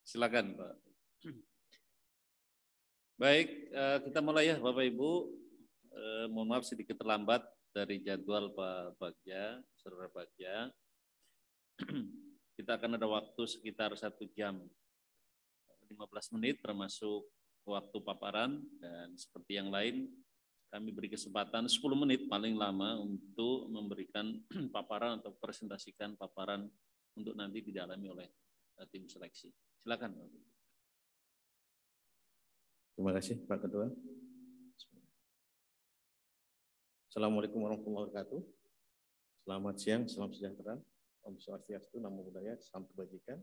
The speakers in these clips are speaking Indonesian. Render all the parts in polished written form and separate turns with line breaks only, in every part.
Silakan, Pak. Baik, kita mulai ya Bapak Ibu. Mohon maaf sedikit terlambat dari jadwal Pak Bagja, Saudara Bagja. Kita akan ada waktu sekitar 1 jam 15 menit termasuk waktu paparan, dan seperti yang lain kami beri kesempatan 10 menit paling lama untuk memberikan paparan atau presentasikan paparan untuk nanti didalami oleh tim seleksi. Silakan.
Terima kasih Pak Ketua. Assalamualaikum warahmatullahi wabarakatuh. Selamat siang, salam sejahtera, Om Swastiastu, Namo Buddhaya, salam kebajikan.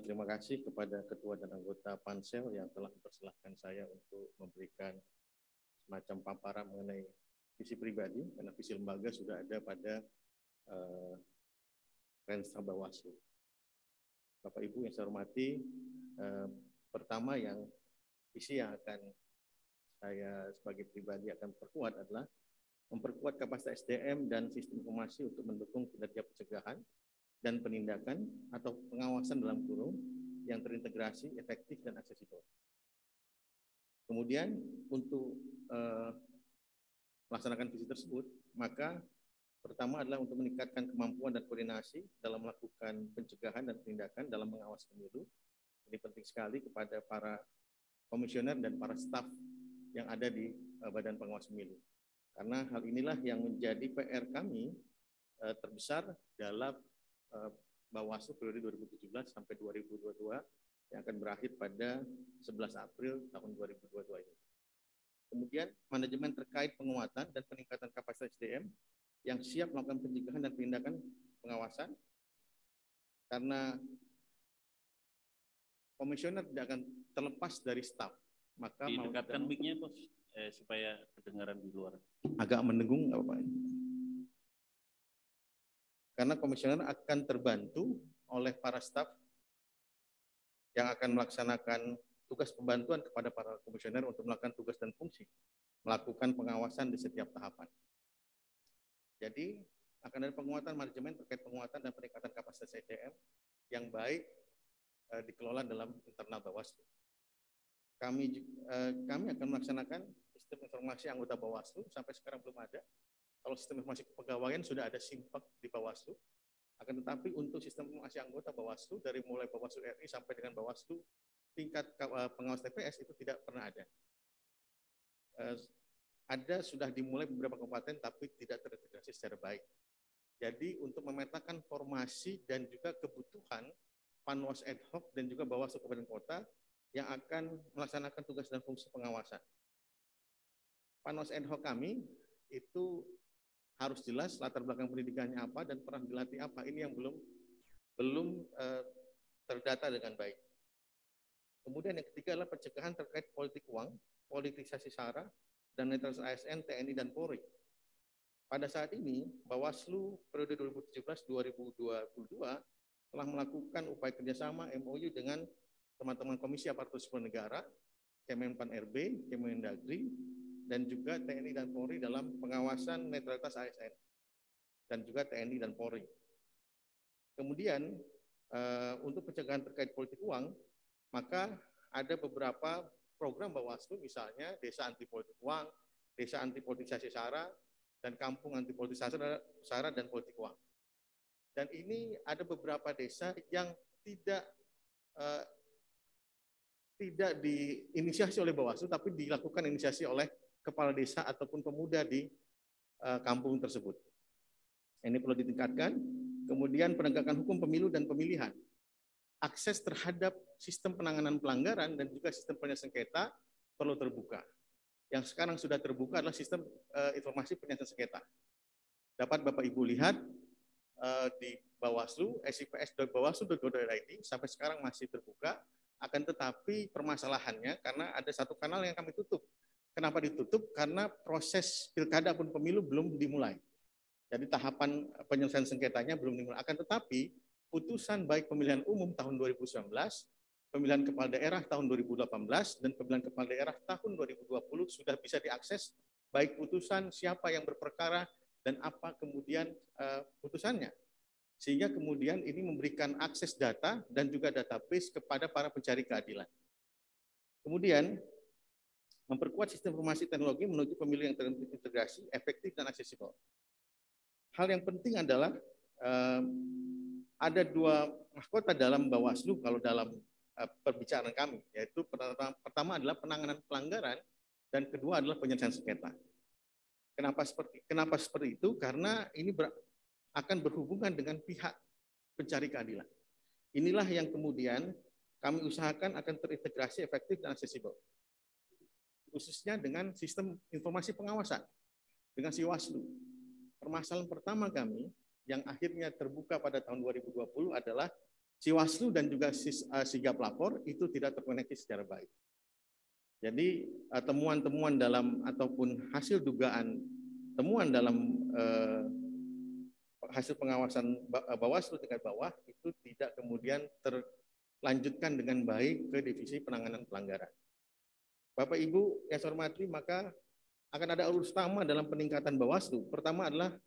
Terima kasih kepada Ketua dan anggota Pansel yang telah mempersilahkan saya untuk memberikan semacam paparan mengenai visi pribadi, karena visi lembaga sudah ada pada Renstra Bawaslu. Bapak Ibu yang saya hormati, pertama yang visi yang akan saya sebagai pribadi akan perkuat adalah memperkuat kapasitas SDM dan sistem informasi untuk mendukung kinerja pencegahan dan penindakan atau pengawasan dalam kurung yang terintegrasi, efektif, dan aksesibel. Kemudian untuk melaksanakan visi tersebut, maka pertama adalah untuk meningkatkan kemampuan dan koordinasi dalam melakukan pencegahan dan penindakan dalam mengawasi pemilu. Ini penting sekali kepada para komisioner dan para staf yang ada di Badan Pengawas Pemilu. Karena hal inilah yang menjadi PR kami terbesar dalam Bawaslu periode 2017 sampai 2022 yang akan berakhir pada 11 April tahun 2022 ini. Kemudian manajemen terkait penguatan dan peningkatan kapasitas SDM yang siap melakukan pencegahan dan penindakan pengawasan, karena komisioner tidak akan terlepas dari staf. Maka
didekatkan mic-nya Bos, supaya kedengaran di luar.
Agak mendengung nggak Pak? Karena komisioner akan terbantu oleh para staf yang akan melaksanakan tugas pembantuan kepada para komisioner untuk melakukan tugas dan fungsi, melakukan pengawasan di setiap tahapan. Jadi akan ada penguatan manajemen terkait penguatan dan peningkatan kapasitas SDM yang baik dikelola dalam internal Bawaslu. Kami akan melaksanakan sistem informasi anggota Bawaslu, sampai sekarang belum ada. Kalau sistem informasi kepegawaian sudah ada SIMPEK di Bawaslu, akan tetapi untuk sistem informasi anggota Bawaslu dari mulai Bawaslu RI sampai dengan Bawaslu tingkat pengawas TPS itu tidak pernah ada. Ada sudah dimulai beberapa kabupaten tapi tidak terintegrasi secara baik. Jadi untuk memetakan formasi dan juga kebutuhan Panwas ad hoc dan juga Bawaslu Kabupaten Kota yang akan melaksanakan tugas dan fungsi pengawasan. Panwas ad hoc kami itu harus jelas latar belakang pendidikannya apa dan pernah dilatih apa. Ini yang belum terdata dengan baik. Kemudian yang ketiga adalah pencegahan terkait politik uang, politisasi SARA, dan netralitas ASN, TNI, dan Polri. Pada saat ini, Bawaslu periode 2017-2022 telah melakukan upaya kerjasama MOU dengan teman-teman Komisi Aparatur Sipil Negara, Kemenpan RB, Kemendagri, dan juga TNI dan Polri dalam pengawasan netralitas ASN, dan juga TNI dan Polri. Kemudian, untuk pencegahan terkait politik uang, maka ada beberapa program Bawaslu, misalnya Desa Anti Politik Uang, Desa Anti Politisasi SARA, dan Kampung Anti Politisasi SARA dan Politik Uang. Dan ini ada beberapa desa yang tidak diinisiasi oleh Bawaslu, tapi dilakukan inisiasi oleh kepala desa ataupun pemuda di kampung tersebut. Ini perlu ditingkatkan. Kemudian penegakan hukum pemilu dan pemilihan. Akses terhadap sistem penanganan pelanggaran dan juga sistem penyelesaian sengketa perlu terbuka. Yang sekarang sudah terbuka adalah sistem informasi penyelesaian sengketa. Dapat Bapak Ibu lihat di Bawaslu, sips.bawaslu.go.id sampai sekarang masih terbuka, akan tetapi permasalahannya karena ada satu kanal yang kami tutup. Kenapa ditutup? Karena proses pilkada pun pemilu belum dimulai. Jadi tahapan penyelesaian sengketanya belum dimulai. Akan tetapi putusan baik pemilihan umum tahun 2019, pemilihan kepala daerah tahun 2018, dan pemilihan kepala daerah tahun 2020 sudah bisa diakses, baik putusan siapa yang berperkara dan apa kemudian putusannya. Sehingga kemudian ini memberikan akses data dan juga database kepada para pencari keadilan. Kemudian, memperkuat sistem informasi teknologi menuju pemilu yang terintegrasi, efektif, dan aksesibel. Hal yang penting adalah ada dua mahkota dalam Bawaslu kalau dalam perbicaraan kami, yaitu pertama adalah penanganan pelanggaran dan kedua adalah penyelesaian sengketa. Kenapa seperti itu? Karena ini akan berhubungan dengan pihak pencari keadilan. Inilah yang kemudian kami usahakan akan terintegrasi, efektif, dan aksesibel. Khususnya dengan sistem informasi pengawasan, dengan Siwaslu. Permasalahan pertama kami yang akhirnya terbuka pada tahun 2020 adalah Siwaslu dan juga sigap lapor itu tidak terkoneksi secara baik. Jadi temuan-temuan dalam ataupun hasil dugaan temuan dalam hasil pengawasan Bawaslu tingkat bawah itu tidak kemudian terlanjutkan dengan baik ke divisi penanganan pelanggaran. Bapak Ibu yang saya hormati, maka akan ada urus utama dalam peningkatan Bawaslu. Pertama adalah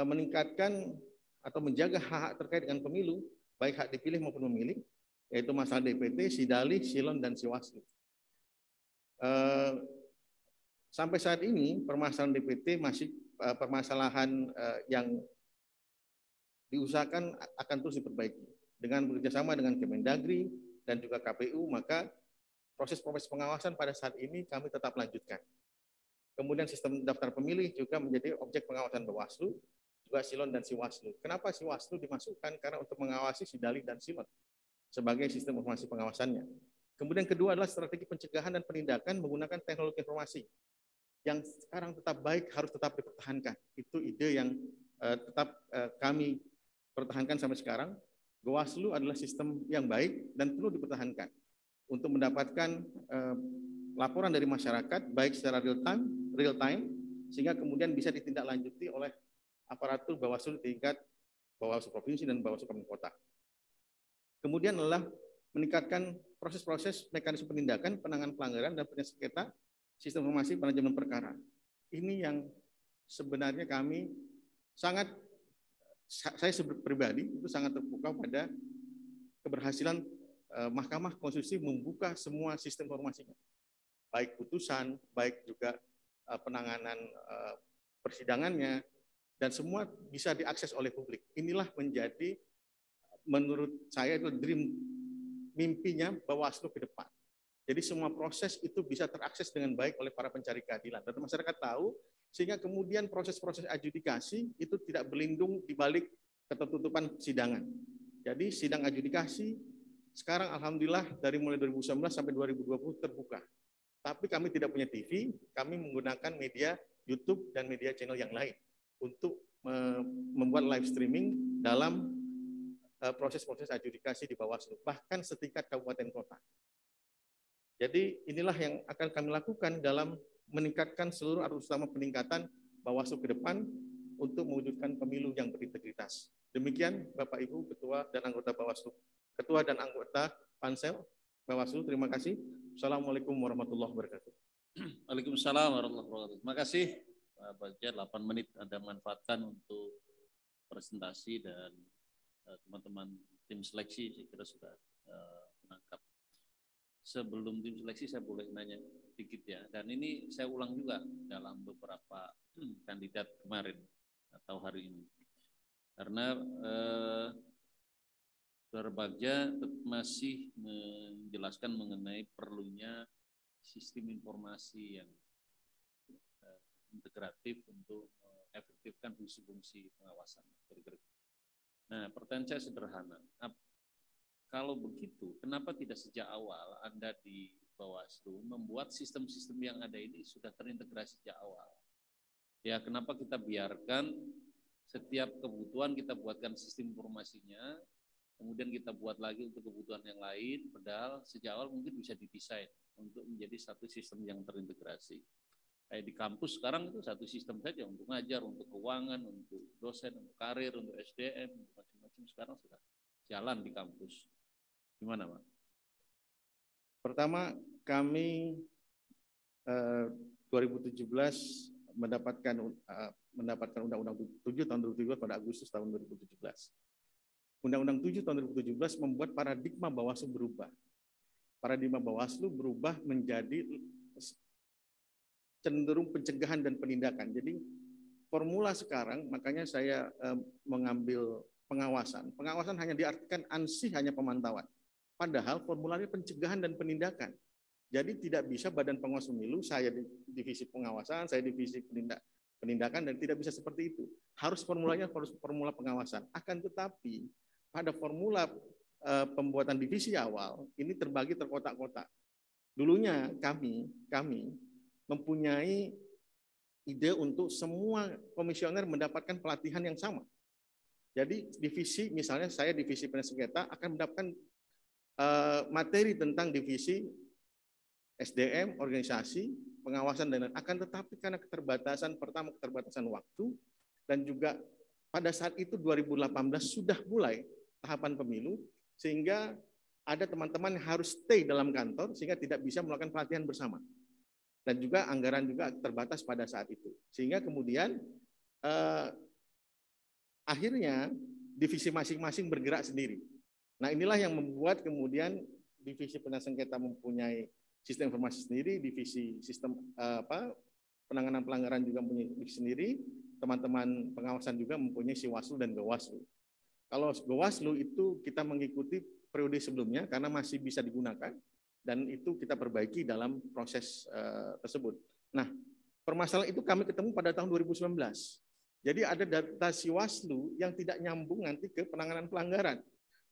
meningkatkan atau menjaga hak-hak terkait dengan pemilu, baik hak dipilih maupun memilih, yaitu masalah DPT, Sidali, Silon, dan Siwaslu. Sampai saat ini permasalahan DPT masih permasalahan yang diusahakan akan terus diperbaiki. Dengan bekerjasama dengan Kemendagri dan juga KPU, maka proses-proses pengawasan pada saat ini kami tetap lanjutkan. Kemudian sistem daftar pemilih juga menjadi objek pengawasan Bawaslu, juga Silon dan Siwaslu. Kenapa Siwaslu dimasukkan? Karena untuk mengawasi Sidali dan Silon sebagai sistem informasi pengawasannya. Kemudian kedua adalah strategi pencegahan dan penindakan menggunakan teknologi informasi. Yang sekarang tetap baik harus tetap dipertahankan. Itu ide yang tetap kami pertahankan sampai sekarang. Bawaslu adalah sistem yang baik dan perlu dipertahankan untuk mendapatkan laporan dari masyarakat baik secara real time sehingga kemudian bisa ditindaklanjuti oleh aparatur Bawaslu tingkat Bawaslu provinsi dan Bawaslu kabupaten kota. Kemudian adalah meningkatkan proses-proses mekanisme penindakan, penanganan pelanggaran dan penyelesaian sengketa, sistem informasi manajemen perkara. Ini yang sebenarnya kami saya pribadi itu sangat terbuka pada keberhasilan Mahkamah Konstitusi membuka semua sistem informasinya, baik putusan, baik juga penanganan persidangannya, dan semua bisa diakses oleh publik. Inilah menjadi menurut saya itu mimpinya Bawaslu ke depan. Jadi semua proses itu bisa terakses dengan baik oleh para pencari keadilan. Dan masyarakat tahu, sehingga kemudian proses-proses adjudikasi itu tidak berlindung di balik ketertutupan sidangan. Jadi sidang adjudikasi sekarang alhamdulillah dari mulai 2019 sampai 2020 terbuka. Tapi kami tidak punya TV, kami menggunakan media YouTube dan media channel yang lain untuk membuat live streaming dalam proses-proses adjudikasi di Bawaslu, bahkan setingkat kabupaten kota. Jadi inilah yang akan kami lakukan dalam meningkatkan seluruh arus utama peningkatan Bawaslu ke depan untuk mewujudkan pemilu yang berintegritas. Demikian Bapak Ibu Ketua dan anggota Bawaslu, Ketua dan anggota Pansel Bawaslu, terima kasih. Assalamualaikum warahmatullahi wabarakatuh.
Waalaikumsalam warahmatullahi wabarakatuh. Terima kasih Pak Bagja, 8 menit Anda manfaatkan untuk presentasi dan teman-teman tim seleksi saya kira sudah menangkap. Sebelum tim seleksi saya boleh nanya sedikit ya, dan ini saya ulang juga dalam beberapa kandidat kemarin atau hari ini, karena Saudara Bagja masih menjelaskan mengenai perlunya sistem informasi yang integratif untuk efektifkan fungsi-fungsi pengawasan. Nah, pertanyaan saya sederhana. Kalau begitu, kenapa tidak sejak awal Anda di Bawaslu membuat sistem-sistem yang ada ini sudah terintegrasi sejak awal? Ya, kenapa kita biarkan setiap kebutuhan kita buatkan sistem informasinya, kemudian kita buat lagi untuk kebutuhan yang lain, padahal sejak awal mungkin bisa didesain untuk menjadi satu sistem yang terintegrasi. Kayak di kampus sekarang itu satu sistem saja untuk ngajar, untuk keuangan, untuk dosen, untuk karir, untuk SDM, macam-macam sekarang sudah jalan di kampus. Gimana, Pak?
Pertama, kami 2017 mendapatkan Undang-Undang 7 tahun 2017 pada Agustus tahun 2017. Undang-Undang 7 tahun 2017 membuat paradigma Bawaslu berubah. Paradigma Bawaslu berubah menjadi cenderung pencegahan dan penindakan. Jadi formula sekarang, makanya saya mengambil pengawasan. Pengawasan hanya diartikan ansih hanya pemantauan. Padahal formulanya pencegahan dan penindakan. Jadi tidak bisa Badan Pengawas Pemilu, saya di divisi pengawasan, saya divisi penindakan, dan tidak bisa seperti itu. Harus formulanya harus formula pengawasan. Akan tetapi pada formula pembuatan divisi awal ini terbagi terkotak-kotak. Dulunya kami mempunyai ide untuk semua komisioner mendapatkan pelatihan yang sama. Jadi divisi, misalnya saya divisi penyelesaian sengketa akan mendapatkan materi tentang divisi SDM, organisasi, pengawasan, dan lain-lain. Akan tetapi karena keterbatasan, pertama keterbatasan waktu, dan juga pada saat itu 2018 sudah mulai tahapan pemilu, sehingga ada teman-teman yang harus stay dalam kantor, sehingga tidak bisa melakukan pelatihan bersama. Dan juga anggaran juga terbatas pada saat itu. Sehingga kemudian akhirnya divisi masing-masing bergerak sendiri. Nah inilah yang membuat kemudian divisi penyelesaian sengketa mempunyai sistem informasi sendiri, divisi sistem penanganan pelanggaran juga mempunyai divisi sendiri, teman-teman pengawasan juga mempunyai Siwaslu dan Bawaslu. Kalau Bawaslu itu kita mengikuti periode sebelumnya karena masih bisa digunakan dan itu kita perbaiki dalam proses tersebut. Nah, permasalahan itu kami ketemu pada tahun 2019. Jadi ada data Siwaslu yang tidak nyambung nanti ke penanganan pelanggaran.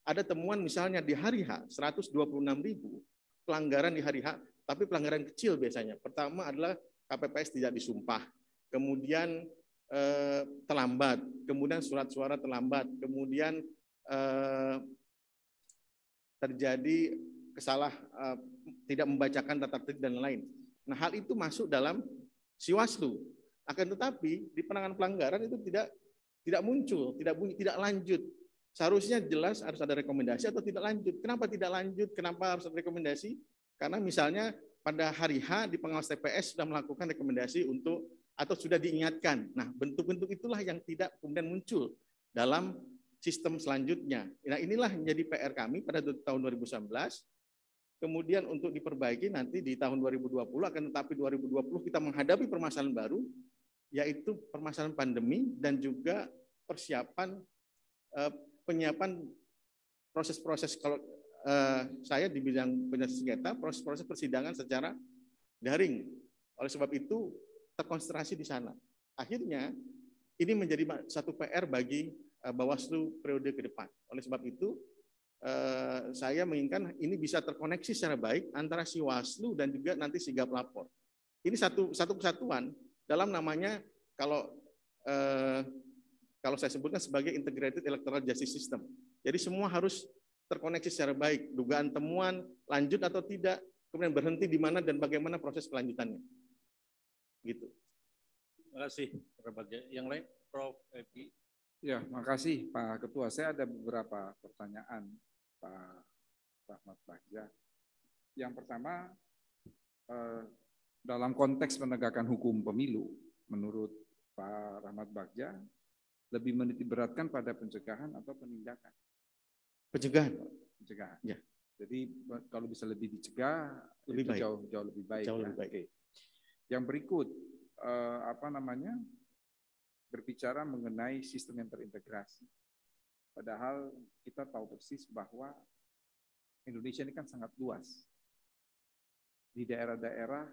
Ada temuan misalnya di hari H 126.000 pelanggaran di hari H, tapi pelanggaran kecil biasanya. Pertama adalah KPPS tidak disumpah, kemudian terlambat, kemudian surat suara terlambat, kemudian terjadi tidak membacakan tata tertib dan lain. Nah hal itu masuk dalam Siwaslu. Akan tetapi di penanganan pelanggaran itu tidak muncul, tidak lanjut. Seharusnya jelas harus ada rekomendasi atau tidak lanjut. Kenapa tidak lanjut? Kenapa harus ada rekomendasi? Karena misalnya pada hari H di pengawas TPS sudah melakukan rekomendasi untuk atau sudah diingatkan. Nah, bentuk-bentuk itulah yang tidak kemudian muncul dalam sistem selanjutnya. Nah, inilah menjadi PR kami pada tahun 2019. Kemudian untuk diperbaiki nanti di tahun 2020, akan tetapi 2020 kita menghadapi permasalahan baru, yaitu permasalahan pandemi dan juga persiapan penyiapan proses-proses. Kalau saya di bidang penyelesaian sengketa, proses-proses persidangan secara daring. Oleh sebab itu terkonsentrasi di sana. Akhirnya ini menjadi satu PR bagi Bawaslu periode ke depan. Oleh sebab itu saya menginginkan ini bisa terkoneksi secara baik antara Siwaslu dan juga nanti sigap lapor. Ini satu kesatuan dalam namanya kalau saya sebutkan sebagai Integrated Electoral Justice System. Jadi semua harus terkoneksi secara baik, dugaan temuan lanjut atau tidak, kemudian berhenti di mana dan bagaimana proses kelanjutannya. Gitu.
Terima kasih, Prof. Bagja. Yang lain, Prof. Epi.
Ya, makasih Pak Ketua. Saya ada beberapa pertanyaan Pak Rahmat Bagja. Yang pertama, dalam konteks penegakan hukum pemilu, menurut Pak Rahmat Bagja, lebih menitikberatkan pada pencegahan atau penindakan?
Pencegahan.
Pencegahan.
Ya.
Jadi kalau bisa lebih dicegah,
lebih baik.
Jauh lebih baik.
Jauh
ya.
lebih baik.
Oke. Yang berikut, berbicara mengenai sistem yang terintegrasi. Padahal kita tahu persis bahwa Indonesia ini kan sangat luas. Di daerah-daerah,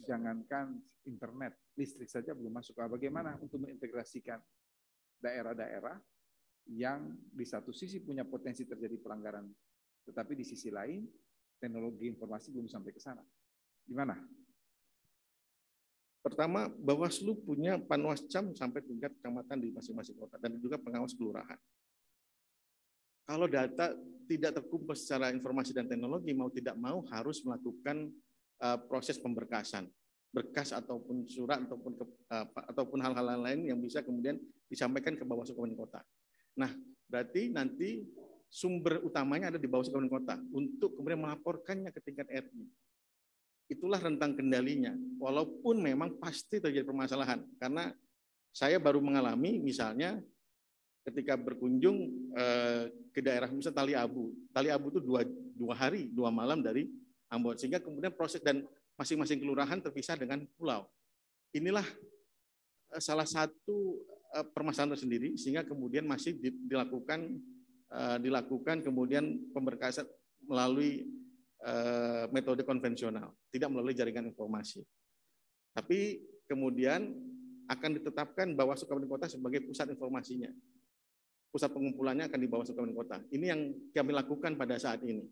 jangankan internet, listrik saja belum masuk. Bagaimana untuk mengintegrasikan daerah-daerah yang di satu sisi punya potensi terjadi pelanggaran, tetapi di sisi lain teknologi informasi belum sampai ke sana. Gimana?
Pertama, Bawaslu punya panwascam sampai tingkat kecamatan di masing-masing kota dan juga pengawas kelurahan. Kalau data tidak terkumpul secara informasi dan teknologi, mau tidak mau harus melakukan proses pemberkasan, berkas ataupun surat ataupun hal-hal lain yang bisa kemudian disampaikan ke Bawaslu Kabupaten Kota. Nah, berarti nanti sumber utamanya ada di Bawaslu Kabupaten Kota untuk kemudian melaporkannya ke tingkat RI. itulah rentang kendalinya. Walaupun memang pasti terjadi permasalahan, karena saya baru mengalami misalnya ketika berkunjung ke daerah misalnya Tali Abu itu dua hari 2 malam dari Ambon, sehingga kemudian proses dan masing-masing kelurahan terpisah dengan pulau. Inilah salah satu permasalahan tersendiri, sehingga kemudian masih dilakukan kemudian pemberkasan melalui metode konvensional, tidak melalui jaringan informasi. Tapi kemudian akan ditetapkan Bawaslu Kabupaten Kota sebagai pusat informasinya. Pusat pengumpulannya akan di Bawaslu Kabupaten Kota. Ini yang kami lakukan pada saat ini.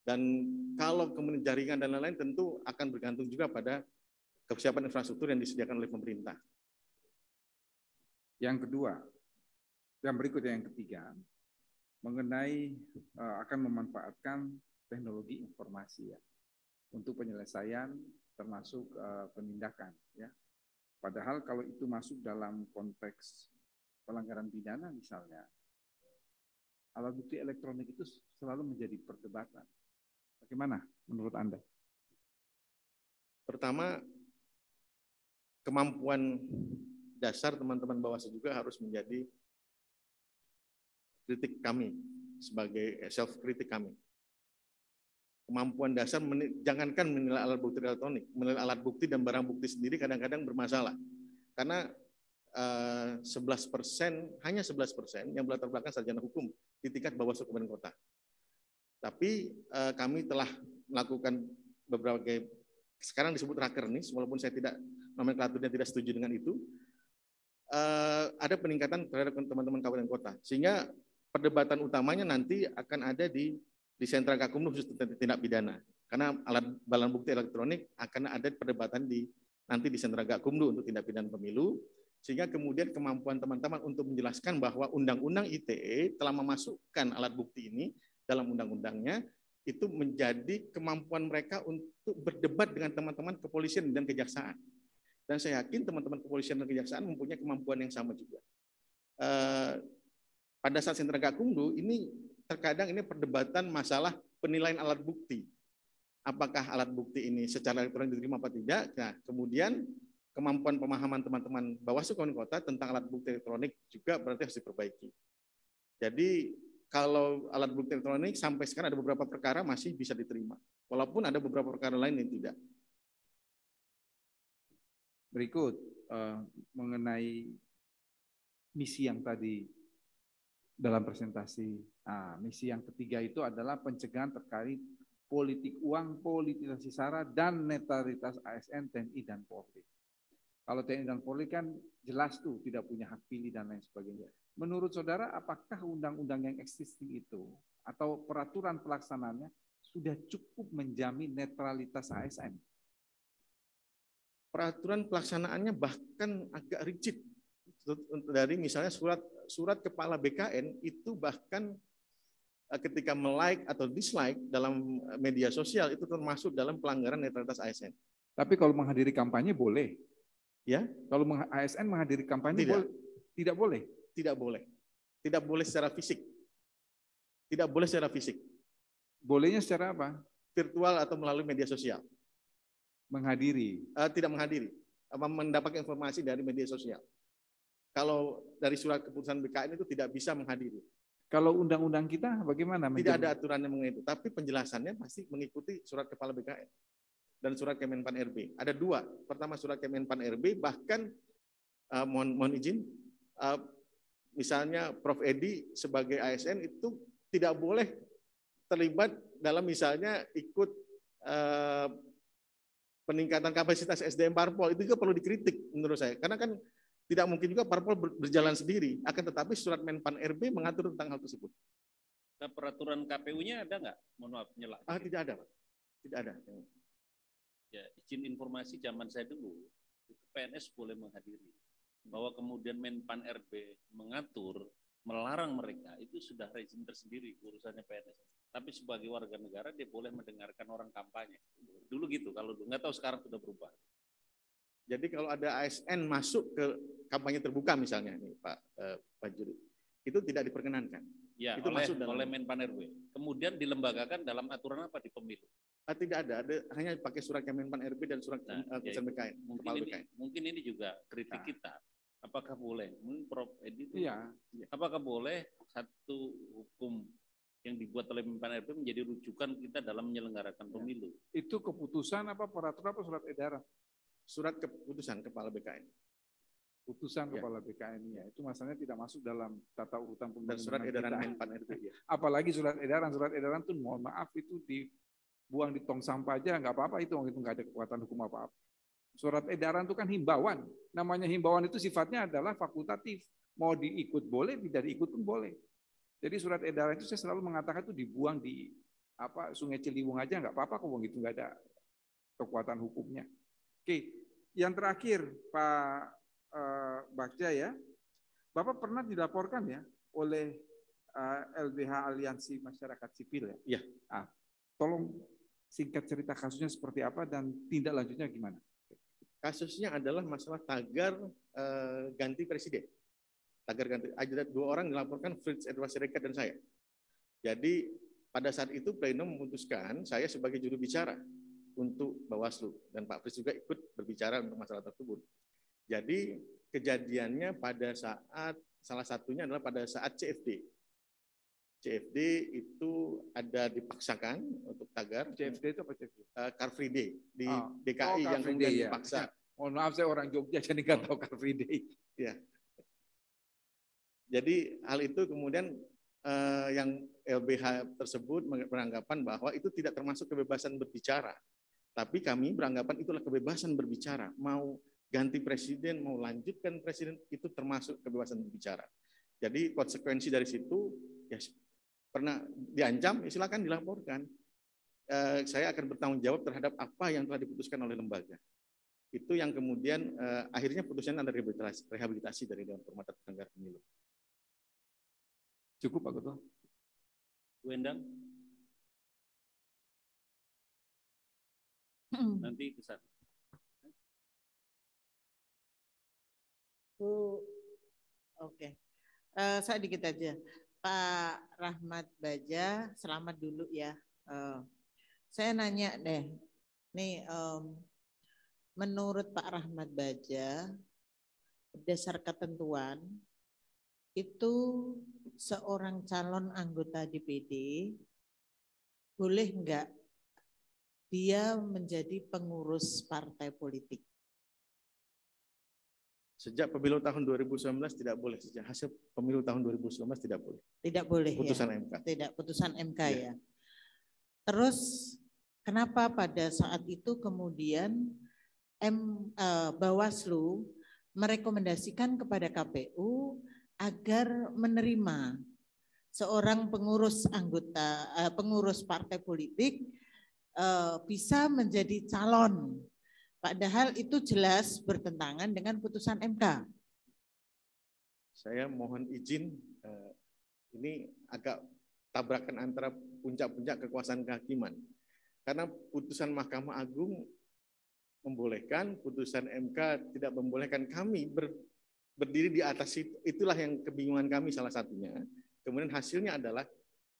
Dan kalau kemudian jaringan dan lain-lain tentu akan bergantung juga pada kesiapan infrastruktur yang disediakan oleh pemerintah.
Yang kedua, yang berikutnya yang ketiga, mengenai akan memanfaatkan teknologi informasi ya untuk penyelesaian termasuk penindakan ya. Padahal kalau itu masuk dalam konteks pelanggaran pidana misalnya, alat bukti elektronik itu selalu menjadi perdebatan. Bagaimana menurut Anda?
Pertama, kemampuan dasar teman-teman Bawaslu juga harus menjadi kritik kami, sebagai self-kritik kami. Kemampuan dasar, jangankan menilai alat bukti elektronik, menilai alat bukti dan barang bukti sendiri kadang-kadang bermasalah. Karena 11%, hanya 11% yang berlatar belakang sarjana hukum di tingkat Bawaslu Kabupaten Kota. Tapi kami telah melakukan beberapa, sekarang disebut rakernis, walaupun saya tidak, nomenklaturnya tidak setuju dengan itu, ada peningkatan terhadap teman-teman kabupaten kota. Sehingga perdebatan utamanya nanti akan ada di sentra Gakumdu khusus tindak pidana. Karena barang bukti elektronik akan ada perdebatan nanti di sentra Gakumdu untuk tindak pidana pemilu. Sehingga kemudian kemampuan teman-teman untuk menjelaskan bahwa Undang-Undang ITE telah memasukkan alat bukti ini dalam undang-undangnya, itu menjadi kemampuan mereka untuk berdebat dengan teman-teman kepolisian dan kejaksaan. Dan saya yakin teman-teman kepolisian dan kejaksaan mempunyai kemampuan yang sama juga. Pada saat sentra Gakumdu ini terkadang ini perdebatan masalah penilaian alat bukti. Apakah alat bukti ini secara elektronik diterima atau tidak? Nah, kemudian kemampuan pemahaman teman-teman Bawaslu Kabupaten Kota tentang alat bukti elektronik juga berarti harus diperbaiki. Jadi kalau alat bukti elektronik sampai sekarang ada beberapa perkara masih bisa diterima, walaupun ada beberapa perkara lain yang tidak.
Berikut mengenai misi yang tadi dalam presentasi. Misi yang ketiga itu adalah pencegahan terkait politik uang, politisasi SARA, dan netralitas ASN, TNI, dan Polri. Kalau TNI dan Polri kan jelas tuh tidak punya hak pilih dan lain sebagainya. Menurut saudara, apakah undang-undang yang existing itu atau peraturan pelaksanaannya sudah cukup menjamin netralitas ASN?
Peraturan pelaksanaannya bahkan agak rigid. Dari misalnya surat kepala BKN itu bahkan ketika like atau dislike dalam media sosial itu termasuk dalam pelanggaran netralitas ASN.
Tapi kalau menghadiri kampanye boleh.
Ya,
kalau ASN menghadiri kampanye tidak boleh.
Tidak boleh. Tidak boleh secara fisik. Tidak boleh secara fisik.
Bolehnya secara apa?
Virtual atau melalui media sosial.
Menghadiri.
Tidak menghadiri. Mendapat informasi dari media sosial. Kalau dari surat keputusan BKN itu tidak bisa menghadiri.
Kalau undang-undang kita bagaimana?
Tidak ada aturannya mengenai itu, tapi penjelasannya pasti mengikuti surat kepala BKN dan surat Kemenpan RB. Ada dua. Pertama surat Kemenpan RB, bahkan mohon izin, misalnya Prof. Edi sebagai ASN itu tidak boleh terlibat dalam misalnya ikut peningkatan kapasitas SDM Parpol. Itu juga perlu dikritik menurut saya, karena kan tidak mungkin juga Parpol berjalan sendiri, akan tetapi surat Menpan RB mengatur tentang hal tersebut.
Nah, peraturan KPU-nya ada nggak? Mohon maaf, nyela.
Tidak ada, Pak. Tidak ada.
Ya, izin informasi zaman saya dulu, itu PNS boleh menghadiri. Bahwa kemudian Menpan RB mengatur, melarang mereka, itu sudah rezim tersendiri urusannya PNS. Tapi sebagai warga negara dia boleh mendengarkan orang kampanye. Dulu gitu, kalau nggak tahu sekarang sudah berubah.
Jadi kalau ada ASN masuk ke kampanye terbuka misalnya, nih Pak Juri, itu tidak diperkenankan.
Ya,
itu masuk
oleh Menpan RB. Kemudian dilembagakan dalam aturan apa di pemilu?
Tidak ada hanya pakai surat Kemenpan RB dan surat keputusan BKN.
Mungkin ini juga kritik kita. Apakah boleh? Prof Edi itu,
Iya.
apakah boleh satu hukum yang dibuat oleh Kemenpan RB menjadi rujukan kita dalam menyelenggarakan pemilu?
Itu keputusan apa peraturan apa surat edaran?
Surat keputusan Kepala BKN.
Putusan Kepala BKN ya, itu masalahnya tidak masuk dalam tata urutan
Dan surat edaran Menpan RB. Ya.
Apalagi surat edaran tuh mohon maaf itu dibuang di tong sampah aja nggak apa-apa, itu nggak ada kekuatan hukum apa-apa. Surat edaran itu kan himbauan, namanya himbauan itu sifatnya adalah fakultatif, mau diikut boleh, tidak diikut pun boleh. Jadi surat edaran itu saya selalu mengatakan itu dibuang di Sungai Ciliwung aja nggak apa-apa kok, gitu nggak ada kekuatan hukumnya. Oke, yang terakhir Pak Bagja ya, Bapak pernah dilaporkan ya oleh LBH Aliansi Masyarakat Sipil ya?
Iya.
Tolong singkat cerita kasusnya seperti apa dan tindak lanjutnya gimana?
Kasusnya adalah masalah tagar ganti presiden. Tagar ganti, ada 2 orang dilaporkan, Fritz Edward Siregar dan saya. Jadi pada saat itu pleno memutuskan saya sebagai juru bicara untuk Bawaslu dan Pak Fritz juga ikut berbicara untuk masalah tersebut. Jadi kejadiannya pada saat, salah satunya adalah pada saat CFD. CFD itu ada dipaksakan untuk tagar.
CFD itu apa CFD?
Car Free Day di DKI yang
Free
kemudian
Day,
dipaksa.
Ya. Mohon maaf saya orang Jogja jadi nggak tahu Car Free Day.
Ya. Jadi hal itu kemudian yang LBH tersebut beranggapan bahwa itu tidak termasuk kebebasan berbicara. Tapi kami beranggapan itulah kebebasan berbicara. Mau ganti presiden, mau lanjutkan presiden, itu termasuk kebebasan berbicara. Jadi konsekuensi dari situ, ya pernah diancam, ya silakan dilaporkan. Saya akan bertanggung jawab terhadap apa yang telah diputuskan oleh lembaga. Itu yang kemudian akhirnya putusannya ada rehabilitasi dari Dewan Kehormatan Penyelenggara Pemilu.
Cukup Pak Ketua.
Bu Endang? Nanti ke sana.
Oke. Saya dikit aja. Pak Rahmat Baja, selamat dulu ya. Saya nanya deh, nih menurut Pak Rahmat Baja, berdasar ketentuan, itu seorang calon anggota DPD boleh enggak dia menjadi pengurus partai politik?
Sejak pemilu tahun 2019 tidak boleh, sejak hasil pemilu tahun 2019 tidak boleh.
Tidak boleh
putusan
ya?
MK.
Tidak, putusan MK
ya.
Terus kenapa pada saat itu kemudian Bawaslu merekomendasikan kepada KPU agar menerima seorang pengurus pengurus partai politik bisa menjadi calon? Padahal itu jelas bertentangan dengan putusan MK.
Saya mohon izin, ini agak tabrakan antara puncak-puncak kekuasaan kehakiman. Karena putusan Mahkamah Agung membolehkan, putusan MK tidak membolehkan. Kami berdiri di atas itu, itulah yang kebingungan kami salah satunya. Kemudian hasilnya adalah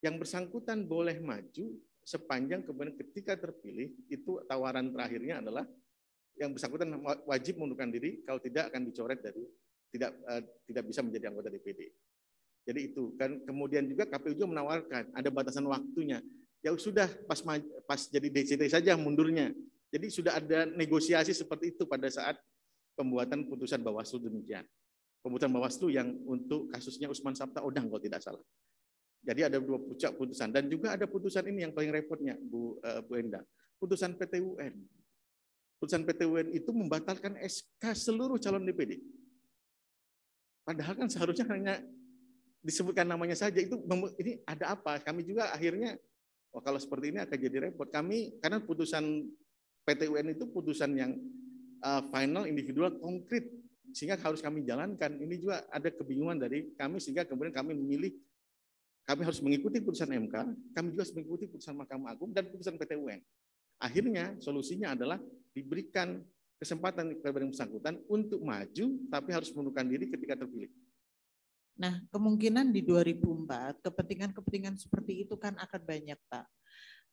yang bersangkutan boleh maju sepanjang kemudian ketika terpilih, itu tawaran terakhirnya adalah yang bersangkutan wajib mengundurkan diri, kalau tidak akan dicoret dari tidak bisa menjadi anggota DPD. Jadi itu kan, kemudian juga KPU juga menawarkan ada batasan waktunya. Ya sudah pas jadi DCT saja mundurnya. Jadi sudah ada negosiasi seperti itu pada saat pembuatan putusan Bawaslu demikian. Pembuatan Bawaslu yang untuk kasusnya Usman Sabta Odang kalau tidak salah. Jadi ada 2 puncak putusan dan juga ada putusan ini yang paling repotnya Bu Endang. Putusan PT UN. Putusan PT UN itu membatalkan SK seluruh calon DPD. Padahal kan seharusnya hanya disebutkan namanya saja. Itu ini ada apa? Kami juga akhirnya, kalau seperti ini akan jadi repot. Kami karena putusan PT UN itu putusan yang final, individual, konkret, sehingga harus kami jalankan. Ini juga ada kebingungan dari kami sehingga kemudian kami memilih, kami harus mengikuti putusan MK, kami juga harus mengikuti putusan Mahkamah Agung dan putusan PT UN. Akhirnya solusinya adalah diberikan kesempatan kepada yang bersangkutan untuk maju, tapi harus mengundurkan diri ketika terpilih.
Nah, kemungkinan di 2004 kepentingan-kepentingan seperti itu kan akan banyak, Pak.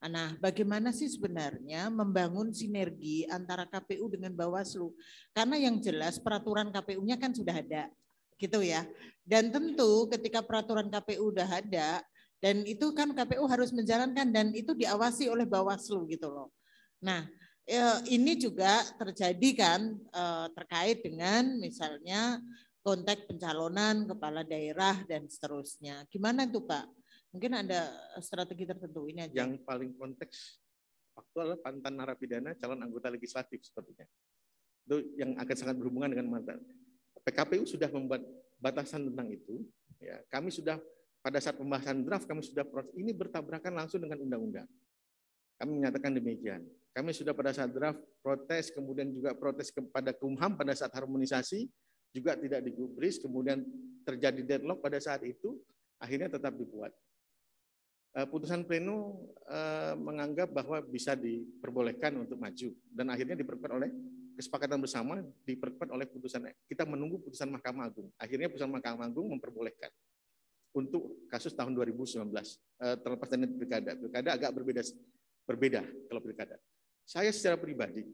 Nah, bagaimana sih sebenarnya membangun sinergi antara KPU dengan Bawaslu? Karena yang jelas peraturan KPU-nya kan sudah ada, gitu ya. Dan tentu ketika peraturan KPU udah ada, dan itu kan KPU harus menjalankan dan itu diawasi oleh Bawaslu gitu loh. Nah, ini juga terjadi kan terkait dengan misalnya konteks pencalonan kepala daerah dan seterusnya. Gimana itu Pak? Mungkin ada strategi tertentu ini aja.
Yang paling konteks faktual adalah mantan narapidana calon anggota legislatif sepertinya. Itu yang akan sangat berhubungan dengan mantan. PKPU sudah membuat batasan tentang itu. Ya, kami sudah pada saat pembahasan draft kami sudah proses ini bertabrakan langsung dengan undang-undang. Kami menyatakan demikian. Kami sudah pada saat draft protes, kemudian juga protes kepada Kumham pada saat harmonisasi juga tidak digubris, kemudian terjadi deadlock pada saat itu, akhirnya tetap dibuat. Putusan pleno menganggap bahwa bisa diperbolehkan untuk maju dan akhirnya diperkuat oleh kesepakatan bersama, diperkuat oleh putusan. Kita menunggu putusan Mahkamah Agung. Akhirnya putusan Mahkamah Agung memperbolehkan untuk kasus tahun 2019 terlepas dari pilkada. Pilkada agak berbeda kalau pilkada. Saya secara pribadi,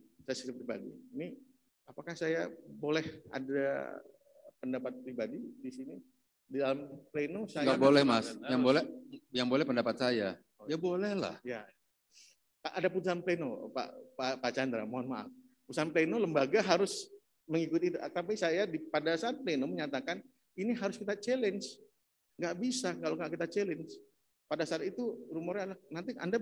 ini apakah saya boleh ada pendapat pribadi di sini? Di dalam pleno saya
nggak boleh Mas, yang boleh pendapat saya. Ya boleh lah.
Ya. Ada putusan pleno Pak Chandra, mohon maaf. Putusan pleno lembaga harus mengikuti itu. Tapi saya pada saat pleno menyatakan ini harus kita challenge. Nggak bisa kalau nggak kita challenge. Pada saat itu rumornya nanti Anda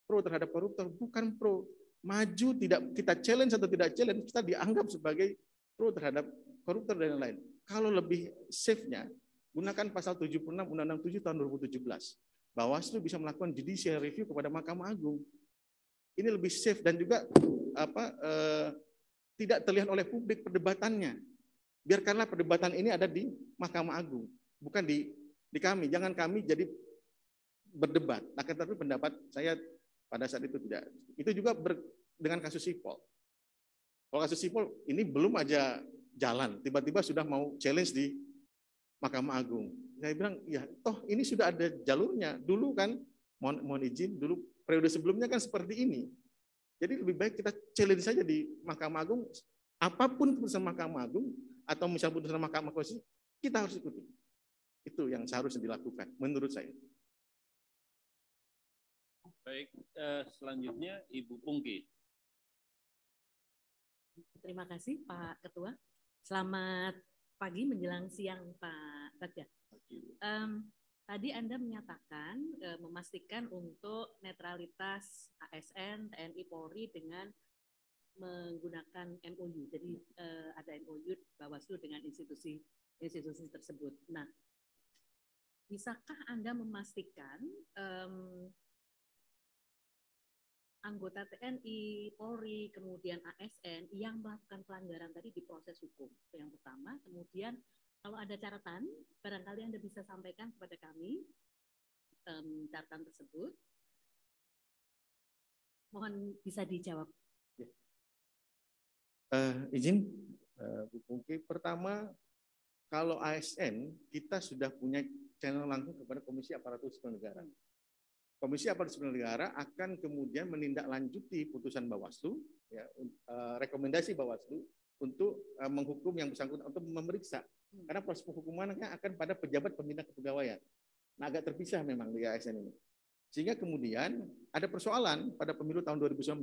pro terhadap koruptor, bukan pro. Maju tidak kita challenge atau tidak challenge, kita dianggap sebagai pro terhadap koruptor dan lain-lain. Kalau lebih safe-nya gunakan pasal 76 Undang-Undang 7 tahun 2017. Bawaslu bisa melakukan judicial review kepada Mahkamah Agung. Ini lebih safe dan juga tidak terlihat oleh publik perdebatannya. Biarkanlah perdebatan ini ada di Mahkamah Agung, bukan di kami. Jangan kami jadi berdebat. Akan tetapi pendapat saya pada saat itu tidak. Itu juga dengan kasus Sipol. Kalau kasus Sipol ini belum aja jalan, tiba-tiba sudah mau challenge di Mahkamah Agung. Saya bilang, ya toh ini sudah ada jalurnya. Dulu kan, mohon izin, dulu periode sebelumnya kan seperti ini. Jadi lebih baik kita challenge saja di Mahkamah Agung, apapun putusan Mahkamah Agung, atau misal putusan Mahkamah Konstitusi, kita harus ikuti. Itu yang seharusnya dilakukan, menurut saya.
Baik, selanjutnya Ibu Pungki.
Terima kasih Pak Ketua. Selamat pagi menjelang siang Pak Bagja. Tadi Anda menyatakan memastikan untuk netralitas ASN, TNI, Polri dengan menggunakan MOU. Jadi ada MOU Bawaslu dengan institusi tersebut. Nah, bisakah Anda memastikan anggota TNI, Polri, kemudian ASN yang melakukan pelanggaran tadi diproses hukum? Itu yang pertama. Kemudian kalau ada catatan, barangkali Anda bisa sampaikan kepada kami catatan tersebut. Mohon bisa dijawab.
Izin, Bu Pungki. Pertama, kalau ASN, kita sudah punya channel langsung kepada Komisi Aparatur Sipil Negara. Komisi Aparatur Sipil Negara akan kemudian menindaklanjuti putusan Bawaslu, ya, rekomendasi Bawaslu untuk menghukum yang bersangkutan, untuk memeriksa. Karena proses penghukumannya akan pada pejabat pembina kepegawaian. Nah, agak terpisah memang di ASN ini. Sehingga kemudian ada persoalan pada pemilu tahun 2019.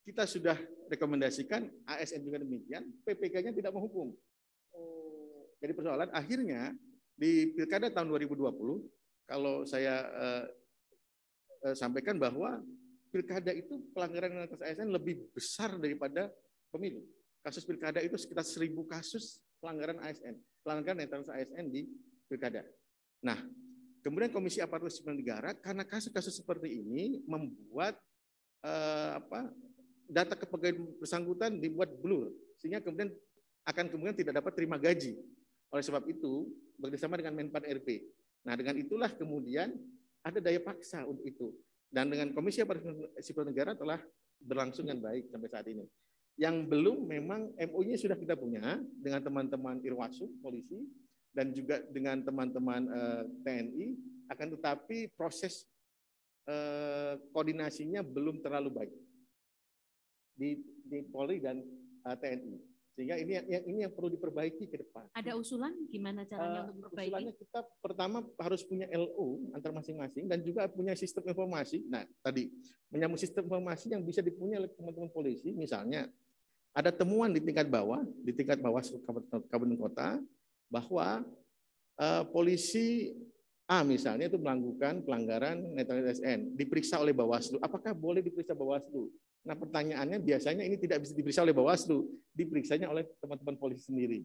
Kita sudah rekomendasikan, ASN juga demikian, PPK-nya tidak menghukum. Jadi persoalan akhirnya di Pilkada tahun 2020, kalau saya sampaikan bahwa pilkada itu pelanggaran netralitas ASN lebih besar daripada pemilu. Kasus pilkada itu sekitar 1.000 kasus pelanggaran ASN, pelanggaran netralitas ASN di pilkada. Nah, kemudian Komisi Aparatur Sipil Negara karena kasus-kasus seperti ini membuat data kepegawaian bersangkutan dibuat blur, sehingga kemudian tidak dapat terima gaji. Oleh sebab itu, bekerjasama dengan Menpan RB. Nah, dengan itulah kemudian ada daya paksa untuk itu. Dan dengan Komisi Aparatur Sipil Negara telah berlangsung dengan baik sampai saat ini. Yang belum memang MOU-nya sudah kita punya dengan teman-teman Irwasum, polisi, dan juga dengan teman-teman TNI, akan tetapi proses koordinasinya belum terlalu baik di Polri dan TNI. Sehingga ini yang perlu diperbaiki ke depan.
Ada usulan gimana caranya untuk memperbaiki?
Usulannya kita pertama harus punya LO antar masing-masing dan juga punya sistem informasi. Nah, tadi menyambung sistem informasi yang bisa dipunyai oleh teman-teman polisi, misalnya ada temuan di tingkat bawah kabupaten kota bahwa polisi A misalnya itu melakukan pelanggaran netralitas ASN, diperiksa oleh Bawaslu. Apakah boleh diperiksa Bawaslu? Nah, pertanyaannya biasanya ini tidak bisa diperiksa oleh Bawaslu, diperiksanya oleh teman-teman polisi sendiri.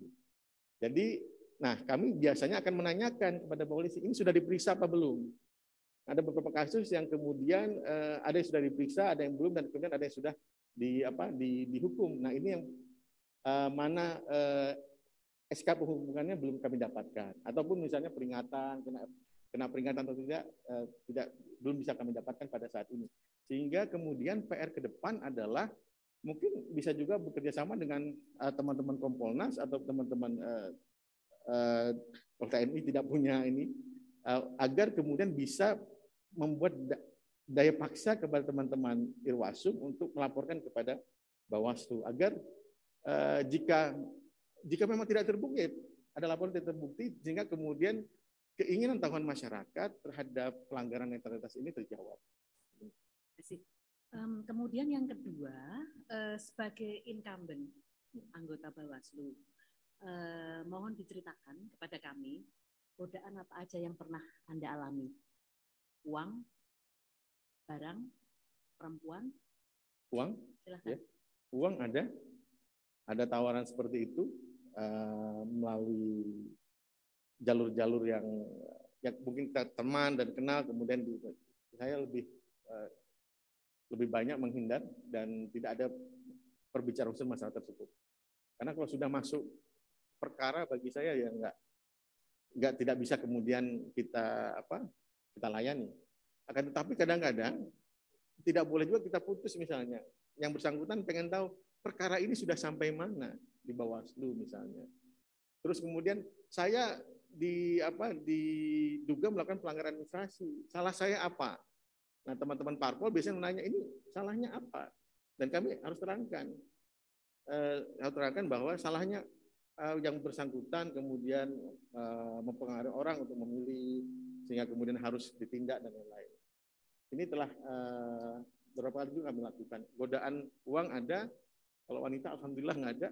Jadi, nah kami biasanya akan menanyakan kepada polisi, ini sudah diperiksa apa belum? Ada beberapa kasus yang kemudian ada yang sudah diperiksa, ada yang belum, dan kemudian ada yang sudah dihukum. Nah, ini yang mana SK penghubungannya belum kami dapatkan, ataupun misalnya peringatan kena peringatan atau tidak belum bisa kami dapatkan pada saat ini. Sehingga kemudian PR ke depan adalah mungkin bisa juga bekerja sama dengan teman-teman Kompolnas atau teman-teman TNI tidak punya ini, agar kemudian bisa membuat daya paksa kepada teman-teman Irwasum untuk melaporkan kepada Bawaslu agar jika memang tidak terbukti, ada laporan tidak terbukti, sehingga kemudian keinginan tahuan masyarakat terhadap pelanggaran netralitas ini terjawab.
Kemudian yang kedua, sebagai incumbent anggota Bawaslu, mohon diceritakan kepada kami godaan apa aja yang pernah Anda alami? Uang, barang, perempuan?
Uang?
Silahkan.
Ya. Uang ada tawaran seperti itu melalui jalur-jalur yang mungkin kita teman dan kenal, kemudian saya lebih banyak menghindar dan tidak ada perbicaraan khusus masalah tersebut. Karena kalau sudah masuk perkara bagi saya ya tidak bisa kemudian kita layani. Akan tetapi kadang-kadang tidak boleh juga kita putus misalnya. Yang bersangkutan pengen tahu perkara ini sudah sampai mana di Bawaslu misalnya. Terus kemudian saya diduga melakukan pelanggaran administrasi. Salah saya apa? Nah, teman-teman parpol biasanya menanya, ini salahnya apa? Dan kami harus terangkan. Bahwa salahnya yang bersangkutan kemudian mempengaruhi orang untuk memilih, sehingga kemudian harus ditindak dan lain-lain. Ini telah beberapa kali juga kami lakukan. Godaan uang ada, kalau wanita alhamdulillah nggak ada,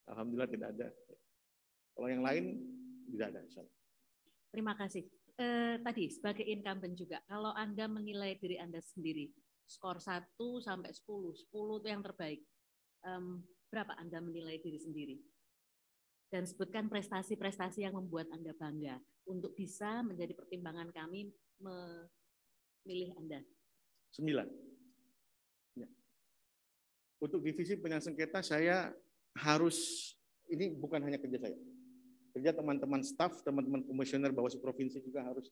alhamdulillah tidak ada. Kalau yang lain tidak ada.
Terima kasih. Tadi sebagai incumbent juga, kalau Anda menilai diri Anda sendiri, skor 1 sampai 10, 10 itu yang terbaik. Berapa Anda menilai diri sendiri? Dan sebutkan prestasi-prestasi yang membuat Anda bangga untuk bisa menjadi pertimbangan kami memilih Anda.
9. Ya. Untuk divisi penyelesaian sengketa saya harus, ini bukan hanya kerja saya. Kerja teman-teman staf, teman-teman komisioner Bawaslu provinsi juga harus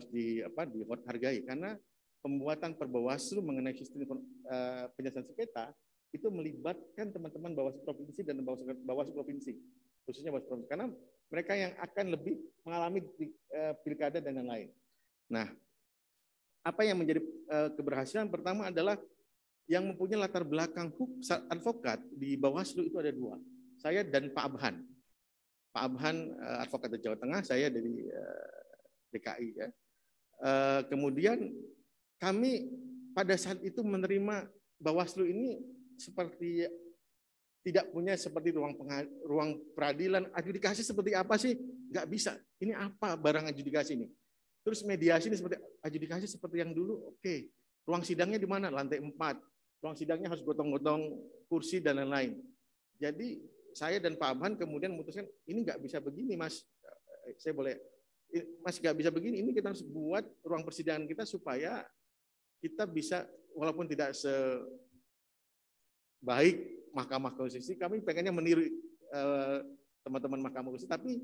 dihargai, karena pembuatan Perbawaslu mengenai sistem penyelesaian sengketa itu melibatkan teman-teman Bawaslu provinsi dan Bawaslu provinsi, khususnya Bawaslu provinsi, karena mereka yang akan lebih mengalami pilkada dan lain-lain. Nah, apa yang menjadi keberhasilan pertama adalah yang mempunyai latar belakang advokat di Bawaslu itu ada 2, saya dan Pak Abhan. Pak Abhan advokat dari Jawa Tengah, saya dari DKI ya. Kemudian kami pada saat itu menerima Bawaslu ini seperti tidak punya seperti ruang peradilan, adjudikasi seperti apa sih? Nggak bisa. Ini apa barang adjudikasi ini? Terus mediasi ini seperti adjudikasi seperti yang dulu, oke. Ruang sidangnya di mana? Lantai 4. Ruang sidangnya harus gotong-gotong kursi dan lain-lain. Jadi saya dan Pak Abhan kemudian memutuskan ini nggak bisa begini, Mas. Saya boleh, Mas nggak bisa begini. Ini kita harus buat ruang persidangan kita supaya kita bisa, walaupun tidak sebaik Mahkamah Konstitusi, kami pengennya meniru teman-teman Mahkamah Konstitusi, tapi